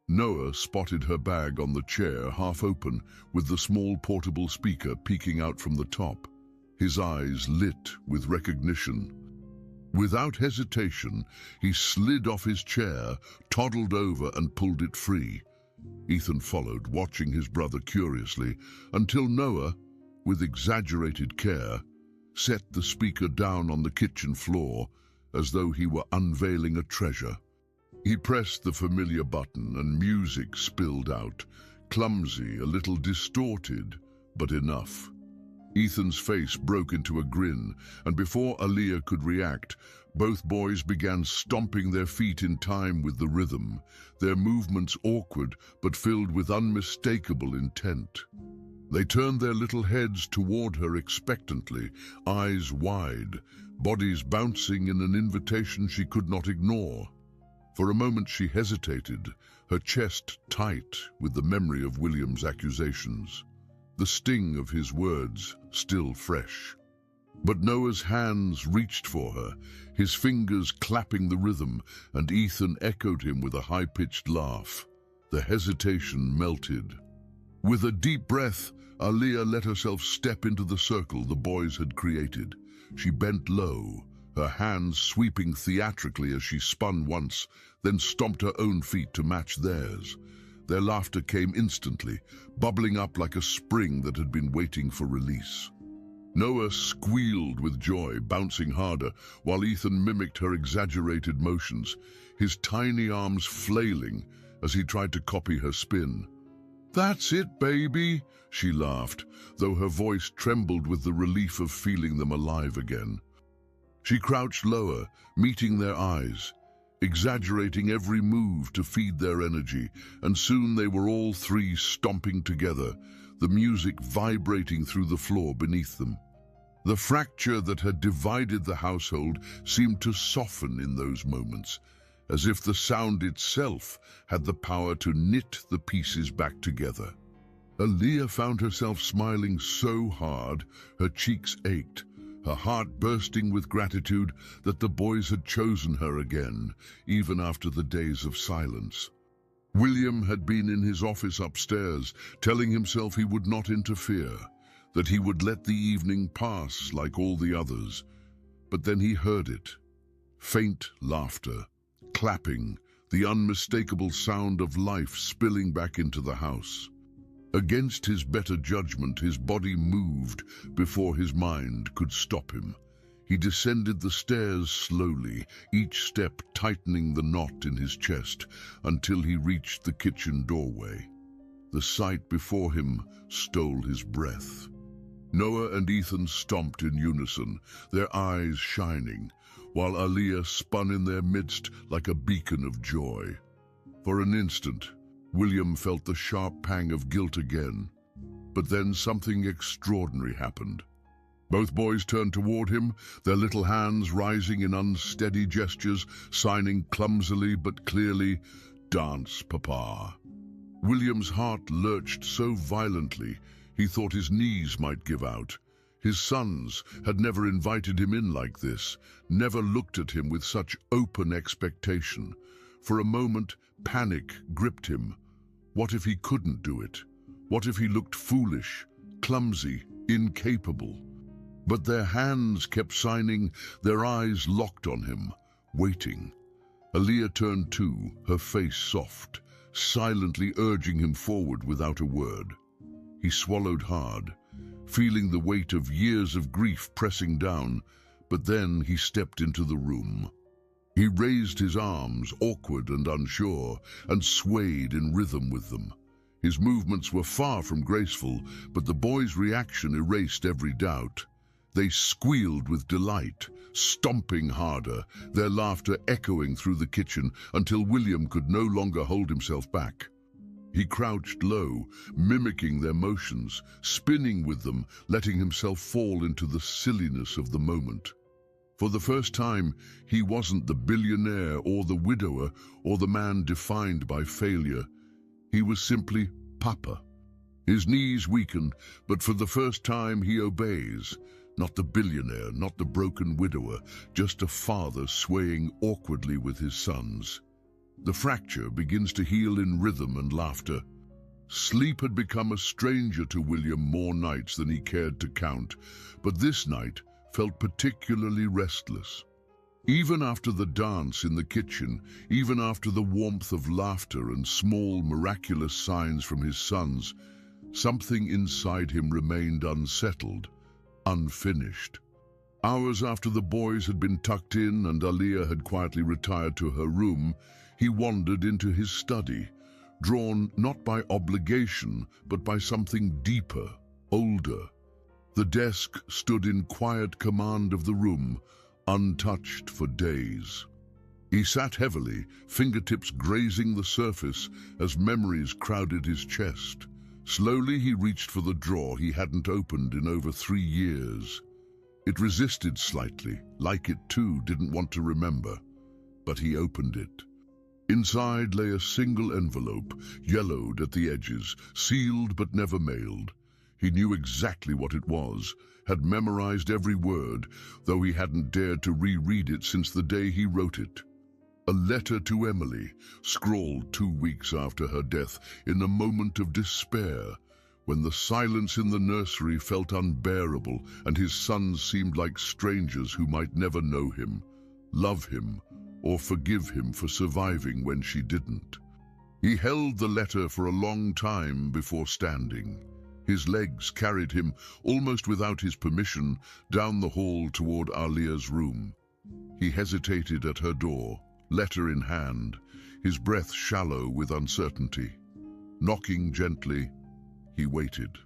Noah spotted her bag on the chair, half open, with the small portable speaker peeking out from the top. His eyes lit with recognition. Without hesitation, he slid off his chair, toddled over and pulled it free. Ethan followed, watching his brother curiously, until Noah, with exaggerated care, set the speaker down on the kitchen floor as though he were unveiling a treasure. He pressed the familiar button and music spilled out, clumsy, a little distorted, but enough. Ethan's face broke into a grin, and before Aaliyah could react, both boys began stomping their feet in time with the rhythm, their movements awkward but filled with unmistakable intent. They turned their little heads toward her expectantly, eyes wide, bodies bouncing in an invitation she could not ignore. For a moment she hesitated, her chest tight with the memory of William's accusations, the sting of his words still fresh. But Noah's hands reached for her, his fingers clapping the rhythm, and Ethan echoed him with a high-pitched laugh. The hesitation melted. With a deep breath, Aaliyah let herself step into the circle the boys had created. She bent low, her hands sweeping theatrically as she spun once, then stomped her own feet to match theirs. Their laughter came instantly, bubbling up like a spring that had been waiting for release. Noah squealed with joy, bouncing harder, while Ethan mimicked her exaggerated motions, his tiny arms flailing as he tried to copy her spin. "That's it, baby," she laughed, though her voice trembled with the relief of feeling them alive again. She crouched lower, meeting their eyes, exaggerating every move to feed their energy, and soon they were all three stomping together, the music vibrating through the floor beneath them. The fracture that had divided the household seemed to soften in those moments, as if the sound itself had the power to knit the pieces back together. Aaliyah found herself smiling so hard, her cheeks ached, her heart bursting with gratitude that the boys had chosen her again, even after the days of silence. William had been in his office upstairs, telling himself he would not interfere, that he would let the evening pass like all the others. But then he heard it. Faint laughter, clapping, the unmistakable sound of life spilling back into the house. Against his better judgment, his body moved before his mind could stop him. He descended the stairs slowly, each step tightening the knot in his chest, until he reached the kitchen doorway. The sight before him stole his breath. Noah and Ethan stomped in unison, their eyes shining, while Aaliyah spun in their midst like a beacon of joy. For an instant, William felt the sharp pang of guilt again, but then something extraordinary happened. Both boys turned toward him, their little hands rising in unsteady gestures, signing clumsily but clearly, "Dance, Papa." William's heart lurched so violently, he thought his knees might give out. His sons had never invited him in like this, never looked at him with such open expectation. For a moment, panic gripped him. What if he couldn't do it? What if he looked foolish, clumsy, incapable? But their hands kept signing, their eyes locked on him, waiting. Aaliyah turned too, her face soft, silently urging him forward without a word. He swallowed hard, feeling the weight of years of grief pressing down, but then he stepped into the room. He raised his arms, awkward and unsure, and swayed in rhythm with them. His movements were far from graceful, but the boys' reaction erased every doubt. They squealed with delight, stomping harder, their laughter echoing through the kitchen until William could no longer hold himself back. He crouched low, mimicking their motions, spinning with them, letting himself fall into the silliness of the moment. For the first time, he wasn't the billionaire or the widower or the man defined by failure. He was simply Papa. His knees weakened, but for the first time he obeys. Not the billionaire, not the broken widower, just a father swaying awkwardly with his sons. The fracture begins to heal in rhythm and laughter. Sleep had become a stranger to William more nights than he cared to count, but this night felt particularly restless. Even after the dance in the kitchen, even after the warmth of laughter and small miraculous signs from his sons, something inside him remained unsettled, unfinished. Hours after the boys had been tucked in and Aaliyah had quietly retired to her room, he wandered into his study, drawn not by obligation, but by something deeper, older. The desk stood in quiet command of the room, untouched for days. He sat heavily, fingertips grazing the surface as memories crowded his chest. Slowly he reached for the drawer he hadn't opened in over 3 years. It resisted slightly, like it too didn't want to remember, but he opened it. Inside lay a single envelope, yellowed at the edges, sealed but never mailed. He knew exactly what it was, had memorized every word, though he hadn't dared to reread it since the day he wrote it. A letter to Emily, scrawled 2 weeks after her death, in a moment of despair, when the silence in the nursery felt unbearable and his sons seemed like strangers who might never know him, love him, or forgive him for surviving when she didn't. He held the letter for a long time before standing. His legs carried him, almost without his permission, down the hall toward Aaliyah's room. He hesitated at her door, letter in hand, his breath shallow with uncertainty. Knocking gently, he waited.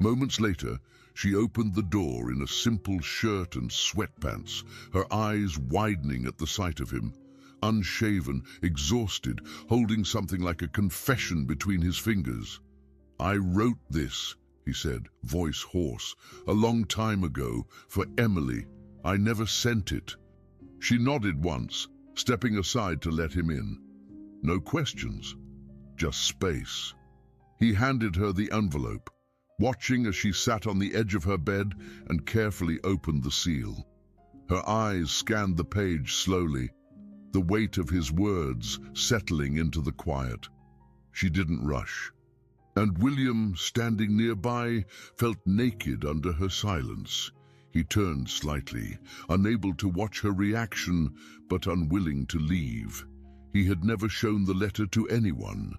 Moments later, she opened the door in a simple shirt and sweatpants, her eyes widening at the sight of him. Unshaven, exhausted, holding something like a confession between his fingers. "I wrote this," he said, voice hoarse, "a long time ago, for Emily. I never sent it." She nodded once, stepping aside to let him in. No questions, just space. He handed her the envelope, watching as she sat on the edge of her bed and carefully opened the seal. Her eyes scanned the page slowly, the weight of his words settling into the quiet. She didn't rush. And William, standing nearby, felt naked under her silence. He turned slightly, unable to watch her reaction, but unwilling to leave. He had never shown the letter to anyone.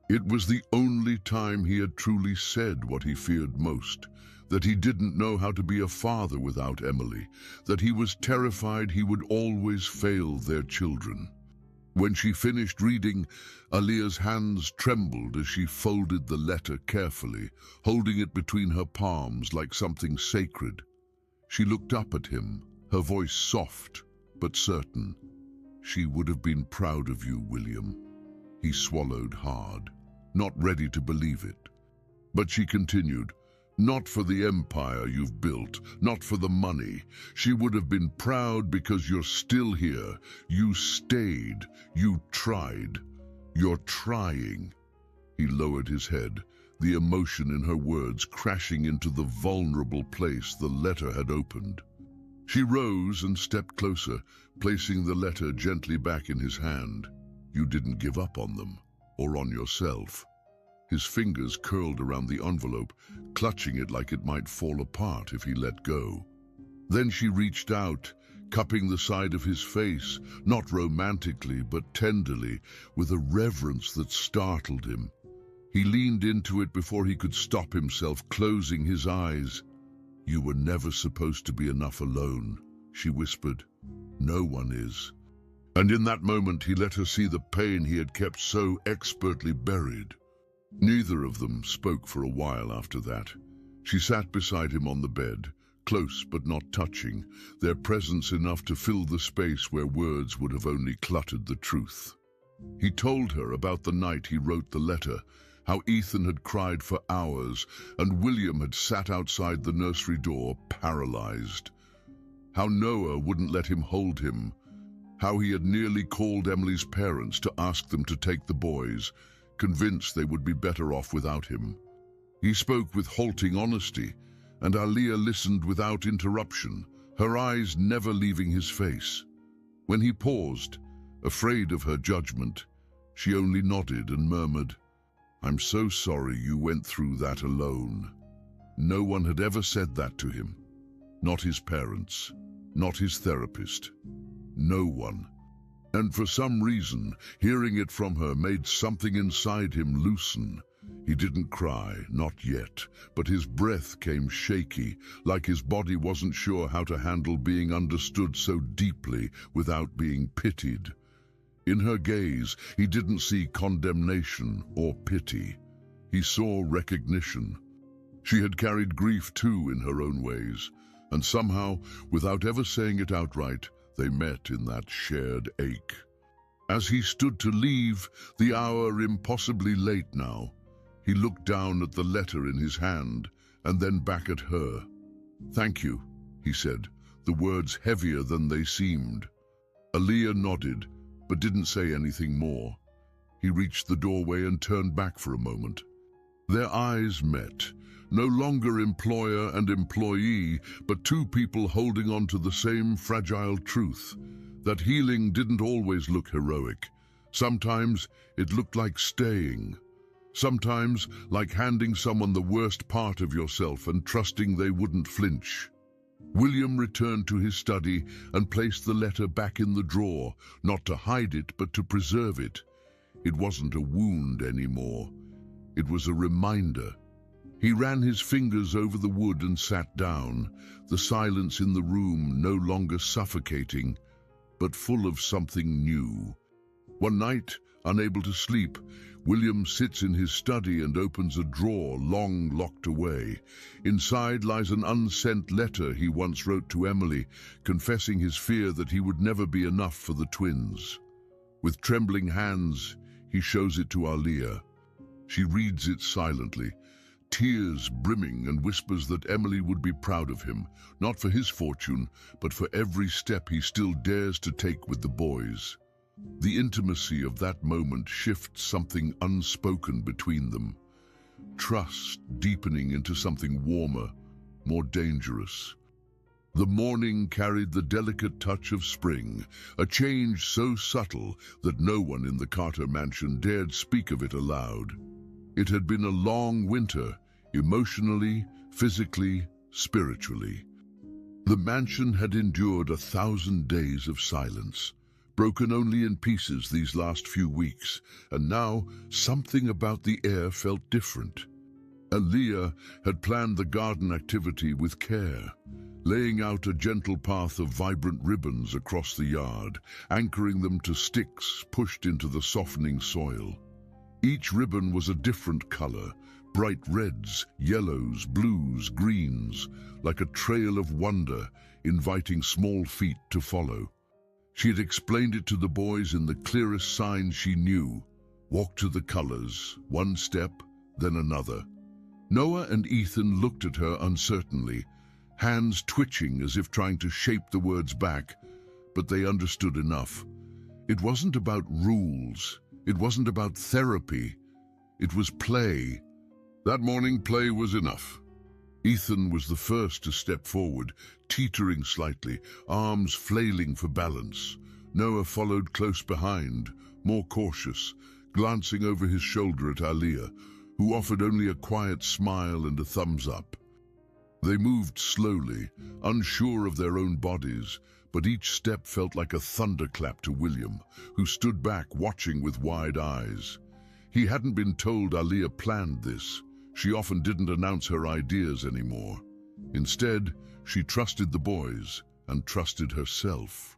It was the only time he had truly said what he feared most, that he didn't know how to be a father without Emily, that he was terrified he would always fail their children. When she finished reading, Aaliyah's hands trembled as she folded the letter carefully, holding it between her palms like something sacred. She looked up at him, her voice soft but certain. "She would have been proud of you, William." He swallowed hard, not ready to believe it. But she continued, "Not for the empire you've built, not for the money. She would have been proud because you're still here. You stayed. You tried. You're trying." He lowered his head, the emotion in her words crashing into the vulnerable place the letter had opened. She rose and stepped closer, placing the letter gently back in his hand. "You didn't give up on them, or on yourself." His fingers curled around the envelope, clutching it like it might fall apart if he let go. Then she reached out, cupping the side of his face, not romantically but tenderly, with a reverence that startled him. He leaned into it before he could stop himself, closing his eyes. "You were never supposed to be enough alone," she whispered. "No one is." And in that moment he let her see the pain he had kept so expertly buried. Neither of them spoke for a while after that. She sat beside him on the bed, close but not touching, their presence enough to fill the space where words would have only cluttered the truth. He told her about the night he wrote the letter, how Ethan had cried for hours and William had sat outside the nursery door, paralyzed. How Noah wouldn't let him hold him, how he had nearly called Emily's parents to ask them to take the boys, convinced they would be better off without him. He spoke with halting honesty, and Aaliyah listened without interruption, her eyes never leaving his face. When he paused, afraid of her judgment, she only nodded and murmured, "I'm so sorry you went through that alone." No one had ever said that to him. Not his parents, not his therapist. No one. And for some reason, hearing it from her made something inside him loosen. He didn't cry, not yet, but his breath came shaky, like his body wasn't sure how to handle being understood so deeply without being pitied. In her gaze, he didn't see condemnation or pity. He saw recognition. She had carried grief too in her own ways, and somehow, without ever saying it outright, they met in that shared ache. As he stood to leave, the hour impossibly late now, he looked down at the letter in his hand and then back at her. "Thank you," he said, the words heavier than they seemed. Aaliyah nodded, but didn't say anything more. He reached the doorway and turned back for a moment. Their eyes met, no longer employer and employee, but two people holding on to the same fragile truth, that healing didn't always look heroic. Sometimes it looked like staying. Sometimes like handing someone the worst part of yourself and trusting they wouldn't flinch. William returned to his study and placed the letter back in the drawer, not to hide it, but to preserve it. It wasn't a wound anymore. It was a reminder. He ran his fingers over the wood and sat down, the silence in the room no longer suffocating, but full of something new. One night, unable to sleep, William sits in his study and opens a drawer long locked away. Inside lies an unsent letter he once wrote to Emily, confessing his fear that he would never be enough for the twins. With trembling hands, he shows it to Aaliyah. She reads it silently, tears brimming, and whispers that Emily would be proud of him, not for his fortune, but for every step he still dares to take with the boys. The intimacy of that moment shifts something unspoken between them. Trust deepening into something warmer, more dangerous. The morning carried the delicate touch of spring, a change so subtle that no one in the Carter mansion dared speak of it aloud. It had been a long winter, emotionally, physically, spiritually. The mansion had endured 1,000 days of silence, broken only in pieces these last few weeks, and now something about the air felt different. Aaliyah had planned the garden activity with care, laying out a gentle path of vibrant ribbons across the yard, anchoring them to sticks pushed into the softening soil. Each ribbon was a different color, bright reds, yellows, blues, greens, like a trail of wonder, inviting small feet to follow. She had explained it to the boys in the clearest signs she knew. Walk to the colors, one step, then another. Noah and Ethan looked at her uncertainly, hands twitching as if trying to shape the words back, but they understood enough. It wasn't about rules. It wasn't about therapy. It was play. That morning, play was enough. Ethan was the first to step forward, teetering slightly, arms flailing for balance. Noah followed close behind, more cautious, glancing over his shoulder at Aaliyah, who offered only a quiet smile and a thumbs up. They moved slowly, unsure of their own bodies, but each step felt like a thunderclap to William, who stood back watching with wide eyes. He hadn't been told Aaliyah planned this. She often didn't announce her ideas anymore. Instead, she trusted the boys and trusted herself.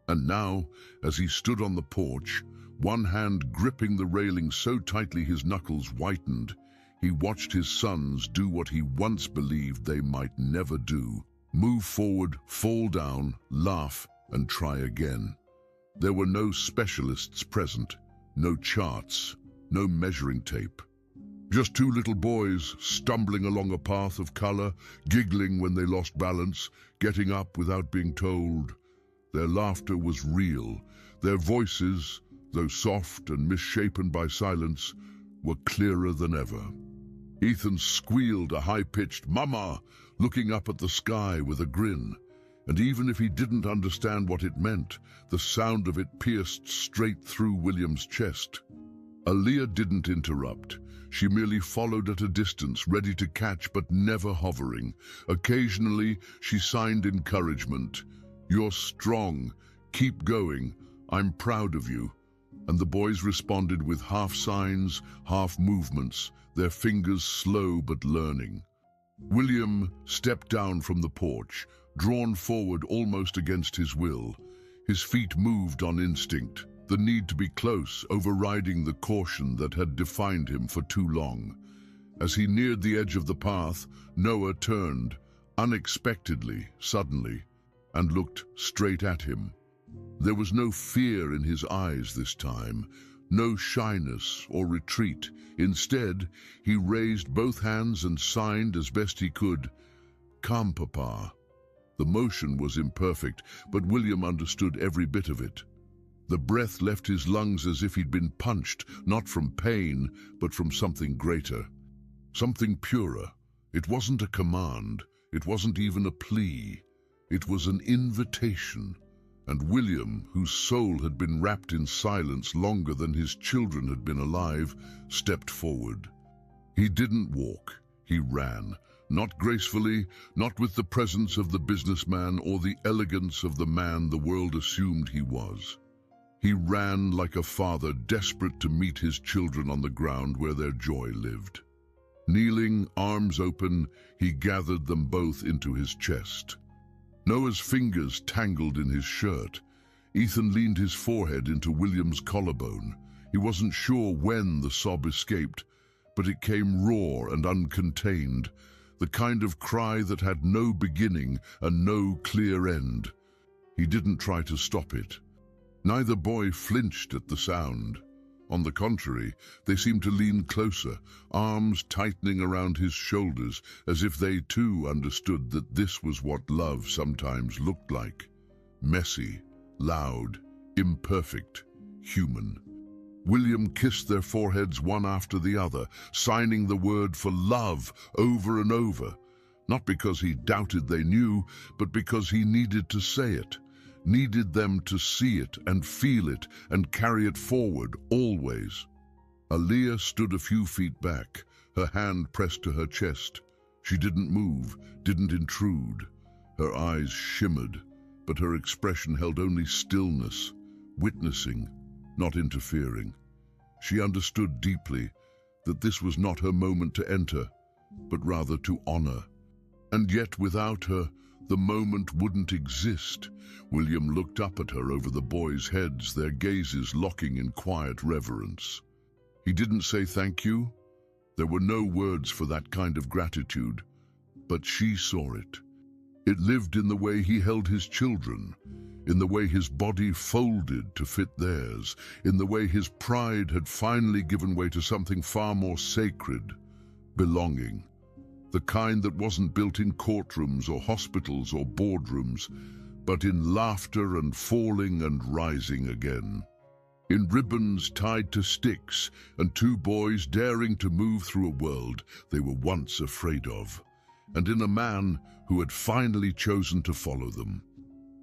And now, as he stood on the porch, one hand gripping the railing so tightly his knuckles whitened. He watched his sons do what he once believed they might never do: move forward, fall down, laugh, and try again. There were no specialists present, no charts, no measuring tape. Just two little boys stumbling along a path of color, giggling when they lost balance, getting up without being told. Their laughter was real. Their voices, though soft and misshapen by silence, were clearer than ever. Ethan squealed a high-pitched "Mama," looking up at the sky with a grin. And even if he didn't understand what it meant, the sound of it pierced straight through William's chest. Aaliyah didn't interrupt. She merely followed at a distance, ready to catch but never hovering. Occasionally, she signed encouragement. "You're strong. Keep going. I'm proud of you." And the boys responded with half signs, half movements, their fingers slow but learning. William stepped down from the porch, drawn forward almost against his will. His feet moved on instinct, the need to be close overriding the caution that had defined him for too long. As he neared the edge of the path, Noah turned, unexpectedly, suddenly, and looked straight at him. There was no fear in his eyes this time, no shyness or retreat. Instead, he raised both hands and signed as best he could, "Come, Papa." The motion was imperfect, but William understood every bit of it. The breath left his lungs as if he'd been punched, not from pain, but from something greater, something purer. It wasn't a command, it wasn't even a plea. It was an invitation. And William, whose soul had been wrapped in silence longer than his children had been alive, stepped forward. He didn't walk, he ran. Not gracefully, not with the presence of the businessman or the elegance of the man the world assumed he was. He ran like a father desperate to meet his children on the ground where their joy lived. Kneeling, arms open, he gathered them both into his chest. Noah's fingers tangled in his shirt. Ethan leaned his forehead into William's collarbone. He wasn't sure when the sob escaped, but it came raw and uncontained, the kind of cry that had no beginning and no clear end. He didn't try to stop it. Neither boy flinched at the sound. On the contrary, they seemed to lean closer, arms tightening around his shoulders, as if they too understood that this was what love sometimes looked like: messy, loud, imperfect, human. William kissed their foreheads one after the other, signing the word for love over and over, not because he doubted they knew, but because he needed to say it. Needed them to see it and feel it and carry it forward, always. Aaliyah stood a few feet back, her hand pressed to her chest. She didn't move, didn't intrude. Her eyes shimmered, but her expression held only stillness, witnessing, not interfering. She understood deeply that this was not her moment to enter, but rather to honor. And yet without her, the moment wouldn't exist. William looked up at her over the boys' heads, their gazes locking in quiet reverence. He didn't say thank you. There were no words for that kind of gratitude, but she saw it. It lived in the way he held his children, in the way his body folded to fit theirs, in the way his pride had finally given way to something far more sacred: belonging. The kind that wasn't built in courtrooms or hospitals or boardrooms, but in laughter and falling and rising again. In ribbons tied to sticks, and two boys daring to move through a world they were once afraid of, and in a man who had finally chosen to follow them.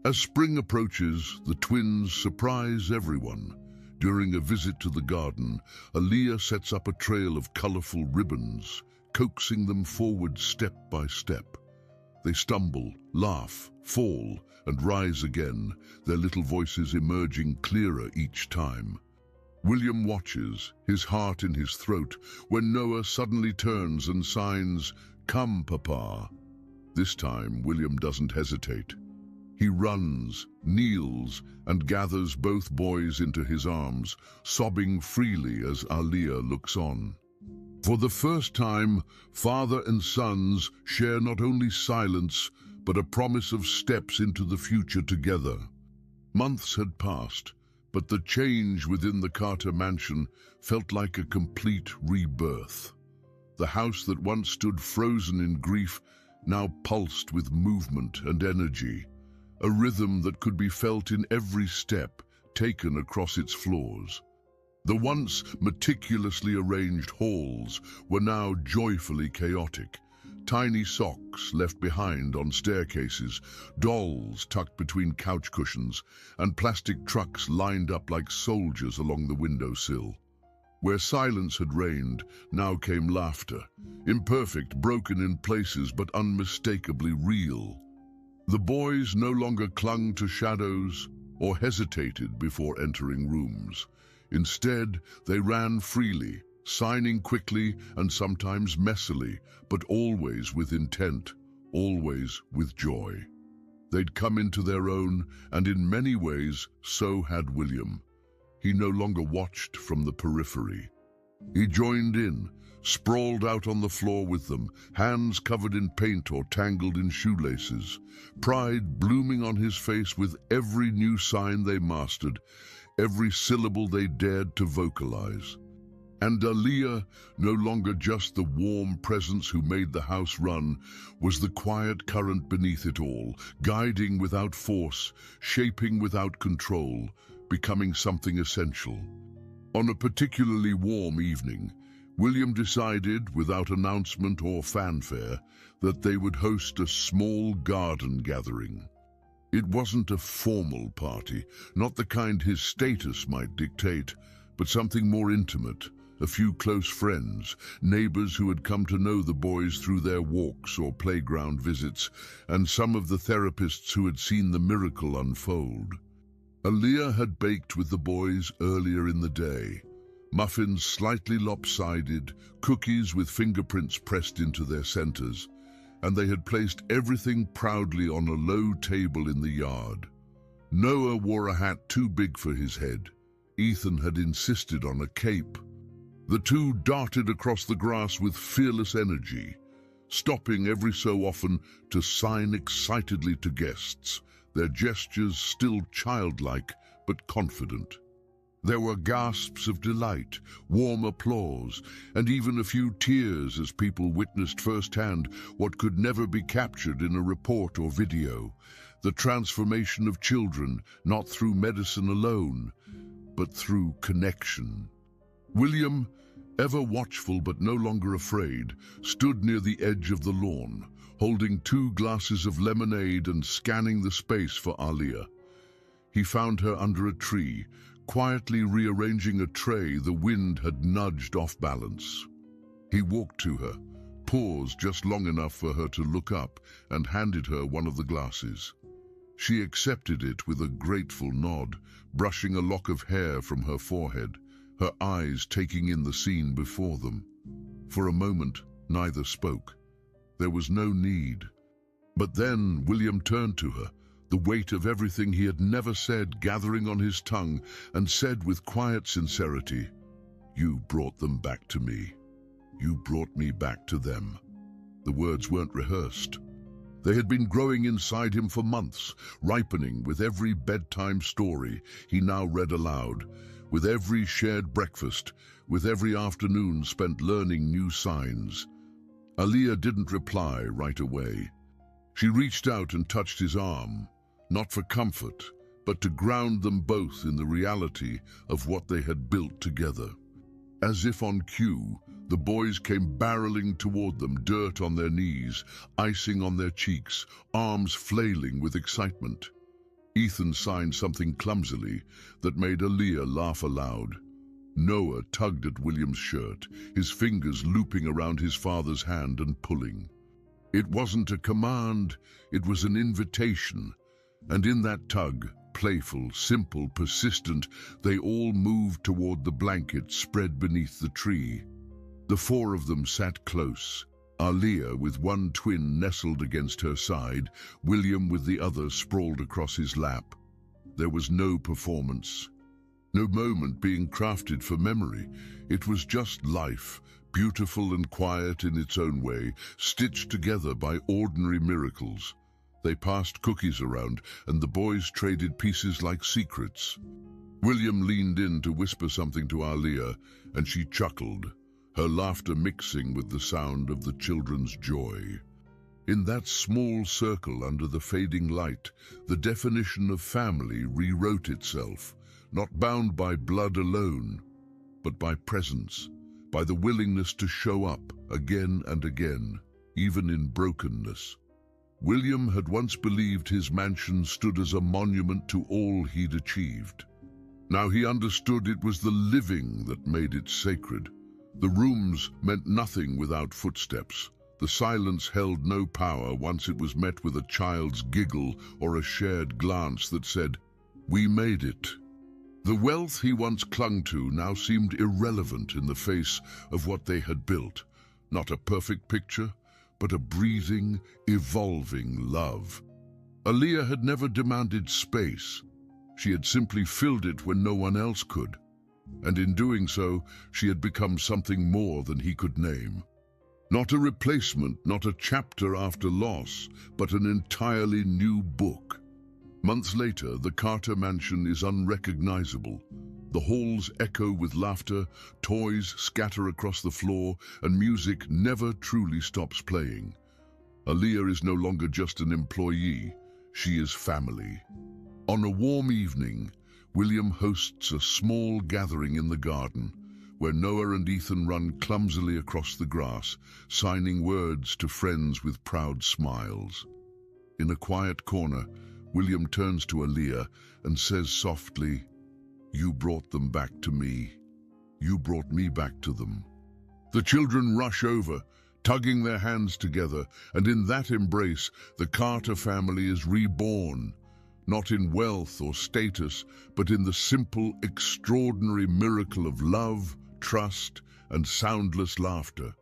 As spring approaches, the twins surprise everyone. During a visit to the garden, Aaliyah sets up a trail of colorful ribbons, coaxing them forward step by step. They stumble, laugh, fall, and rise again, their little voices emerging clearer each time. William watches, his heart in his throat, when Noah suddenly turns and signs, "Come, Papa." This time, William doesn't hesitate. He runs, kneels, and gathers both boys into his arms, sobbing freely as Aaliyah looks on. For the first time, father and sons share not only silence, but a promise of steps into the future together. Months had passed, but the change within the Carter mansion felt like a complete rebirth. The house that once stood frozen in grief now pulsed with movement and energy, a rhythm that could be felt in every step taken across its floors. The once meticulously arranged halls were now joyfully chaotic. Tiny socks left behind on staircases, dolls tucked between couch cushions, and plastic trucks lined up like soldiers along the windowsill. Where silence had reigned, now came laughter, imperfect, broken in places, but unmistakably real. The boys no longer clung to shadows or hesitated before entering rooms. Instead, they ran freely, signing quickly and sometimes messily, but always with intent, always with joy. They'd come into their own, and in many ways, so had William. He no longer watched from the periphery. He joined in, sprawled out on the floor with them, hands covered in paint or tangled in shoelaces, pride blooming on his face with every new sign they mastered, every syllable they dared to vocalize. And Aaliyah, no longer just the warm presence who made the house run, was the quiet current beneath it all, guiding without force, shaping without control, becoming something essential. On a particularly warm evening, William decided, without announcement or fanfare, that they would host a small garden gathering. It wasn't a formal party, not the kind his status might dictate, but something more intimate. A few close friends, neighbors who had come to know the boys through their walks or playground visits, and some of the therapists who had seen the miracle unfold. Aaliyah had baked with the boys earlier in the day. Muffins slightly lopsided, cookies with fingerprints pressed into their centers, and they had placed everything proudly on a low table in the yard. Noah wore a hat too big for his head. Ethan had insisted on a cape. The two darted across the grass with fearless energy, stopping every so often to sign excitedly to guests, their gestures still childlike but confident. There were gasps of delight, warm applause, and even a few tears as people witnessed firsthand what could never be captured in a report or video, the transformation of children, not through medicine alone, but through connection. William, ever watchful but no longer afraid, stood near the edge of the lawn, holding 2 glasses of lemonade and scanning the space for Aaliyah. He found her under a tree, quietly rearranging a tray the wind had nudged off balance. He walked to her, paused just long enough for her to look up, and handed her one of the glasses. She accepted it with a grateful nod, brushing a lock of hair from her forehead, her eyes taking in the scene before them. For a moment, neither spoke. There was no need. But then William turned to her, the weight of everything he had never said gathering on his tongue, and said with quiet sincerity, "You brought them back to me. You brought me back to them." The words weren't rehearsed. They had been growing inside him for months, ripening with every bedtime story he now read aloud, with every shared breakfast, with every afternoon spent learning new signs. Aaliyah didn't reply right away. She reached out and touched his arm, not for comfort, but to ground them both in the reality of what they had built together. As if on cue, the boys came barreling toward them, dirt on their knees, icing on their cheeks, arms flailing with excitement. Ethan signed something clumsily that made Aaliyah laugh aloud. Noah tugged at William's shirt, his fingers looping around his father's hand and pulling. It wasn't a command, it was an invitation, and in that tug, playful, simple, persistent, they all moved toward the blanket spread beneath the tree. The 4 of them sat close, Aaliyah with one twin nestled against her side, William with the other sprawled across his lap. There was no performance, no moment being crafted for memory. It was just life, beautiful and quiet in its own way, stitched together by ordinary miracles. They passed cookies around, and the boys traded pieces like secrets. William leaned in to whisper something to Aaliyah, and she chuckled, her laughter mixing with the sound of the children's joy. In that small circle under the fading light, the definition of family rewrote itself, not bound by blood alone, but by presence, by the willingness to show up again and again, even in brokenness. William had once believed his mansion stood as a monument to all he'd achieved. Now he understood it was the living that made it sacred. The rooms meant nothing without footsteps. The silence held no power once it was met with a child's giggle or a shared glance that said, "We made it." The wealth he once clung to now seemed irrelevant in the face of what they had built. Not a perfect picture, but a breathing, evolving love. Aaliyah had never demanded space. She had simply filled it when no one else could. And in doing so, she had become something more than he could name. Not a replacement, not a chapter after loss, but an entirely new book. Months later, the Carter mansion is unrecognizable. The halls echo with laughter, toys scatter across the floor, and music never truly stops playing. Aaliyah is no longer just an employee, she is family. On a warm evening, William hosts a small gathering in the garden, where Noah and Ethan run clumsily across the grass, signing words to friends with proud smiles. In a quiet corner, William turns to Aaliyah and says softly, "You brought them back to me. You brought me back to them." The children rush over, tugging their hands together, and in that embrace, the Carter family is reborn. Not in wealth or status, but in the simple, extraordinary miracle of love, trust, and soundless laughter.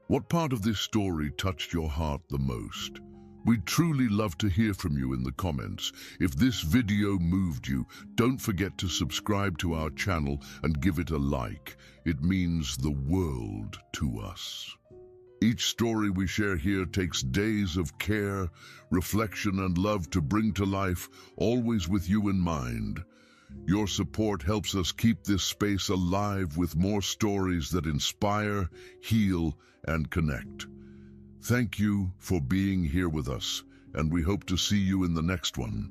What part of this story touched your heart the most? We'd truly love to hear from you in the comments. If this video moved you, don't forget to subscribe to our channel and give it a like. It means the world to us. Each story we share here takes days of care, reflection, and love to bring to life, always with you in mind. Your support helps us keep this space alive with more stories that inspire, heal, and connect. Thank you for being here with us, and we hope to see you in the next one.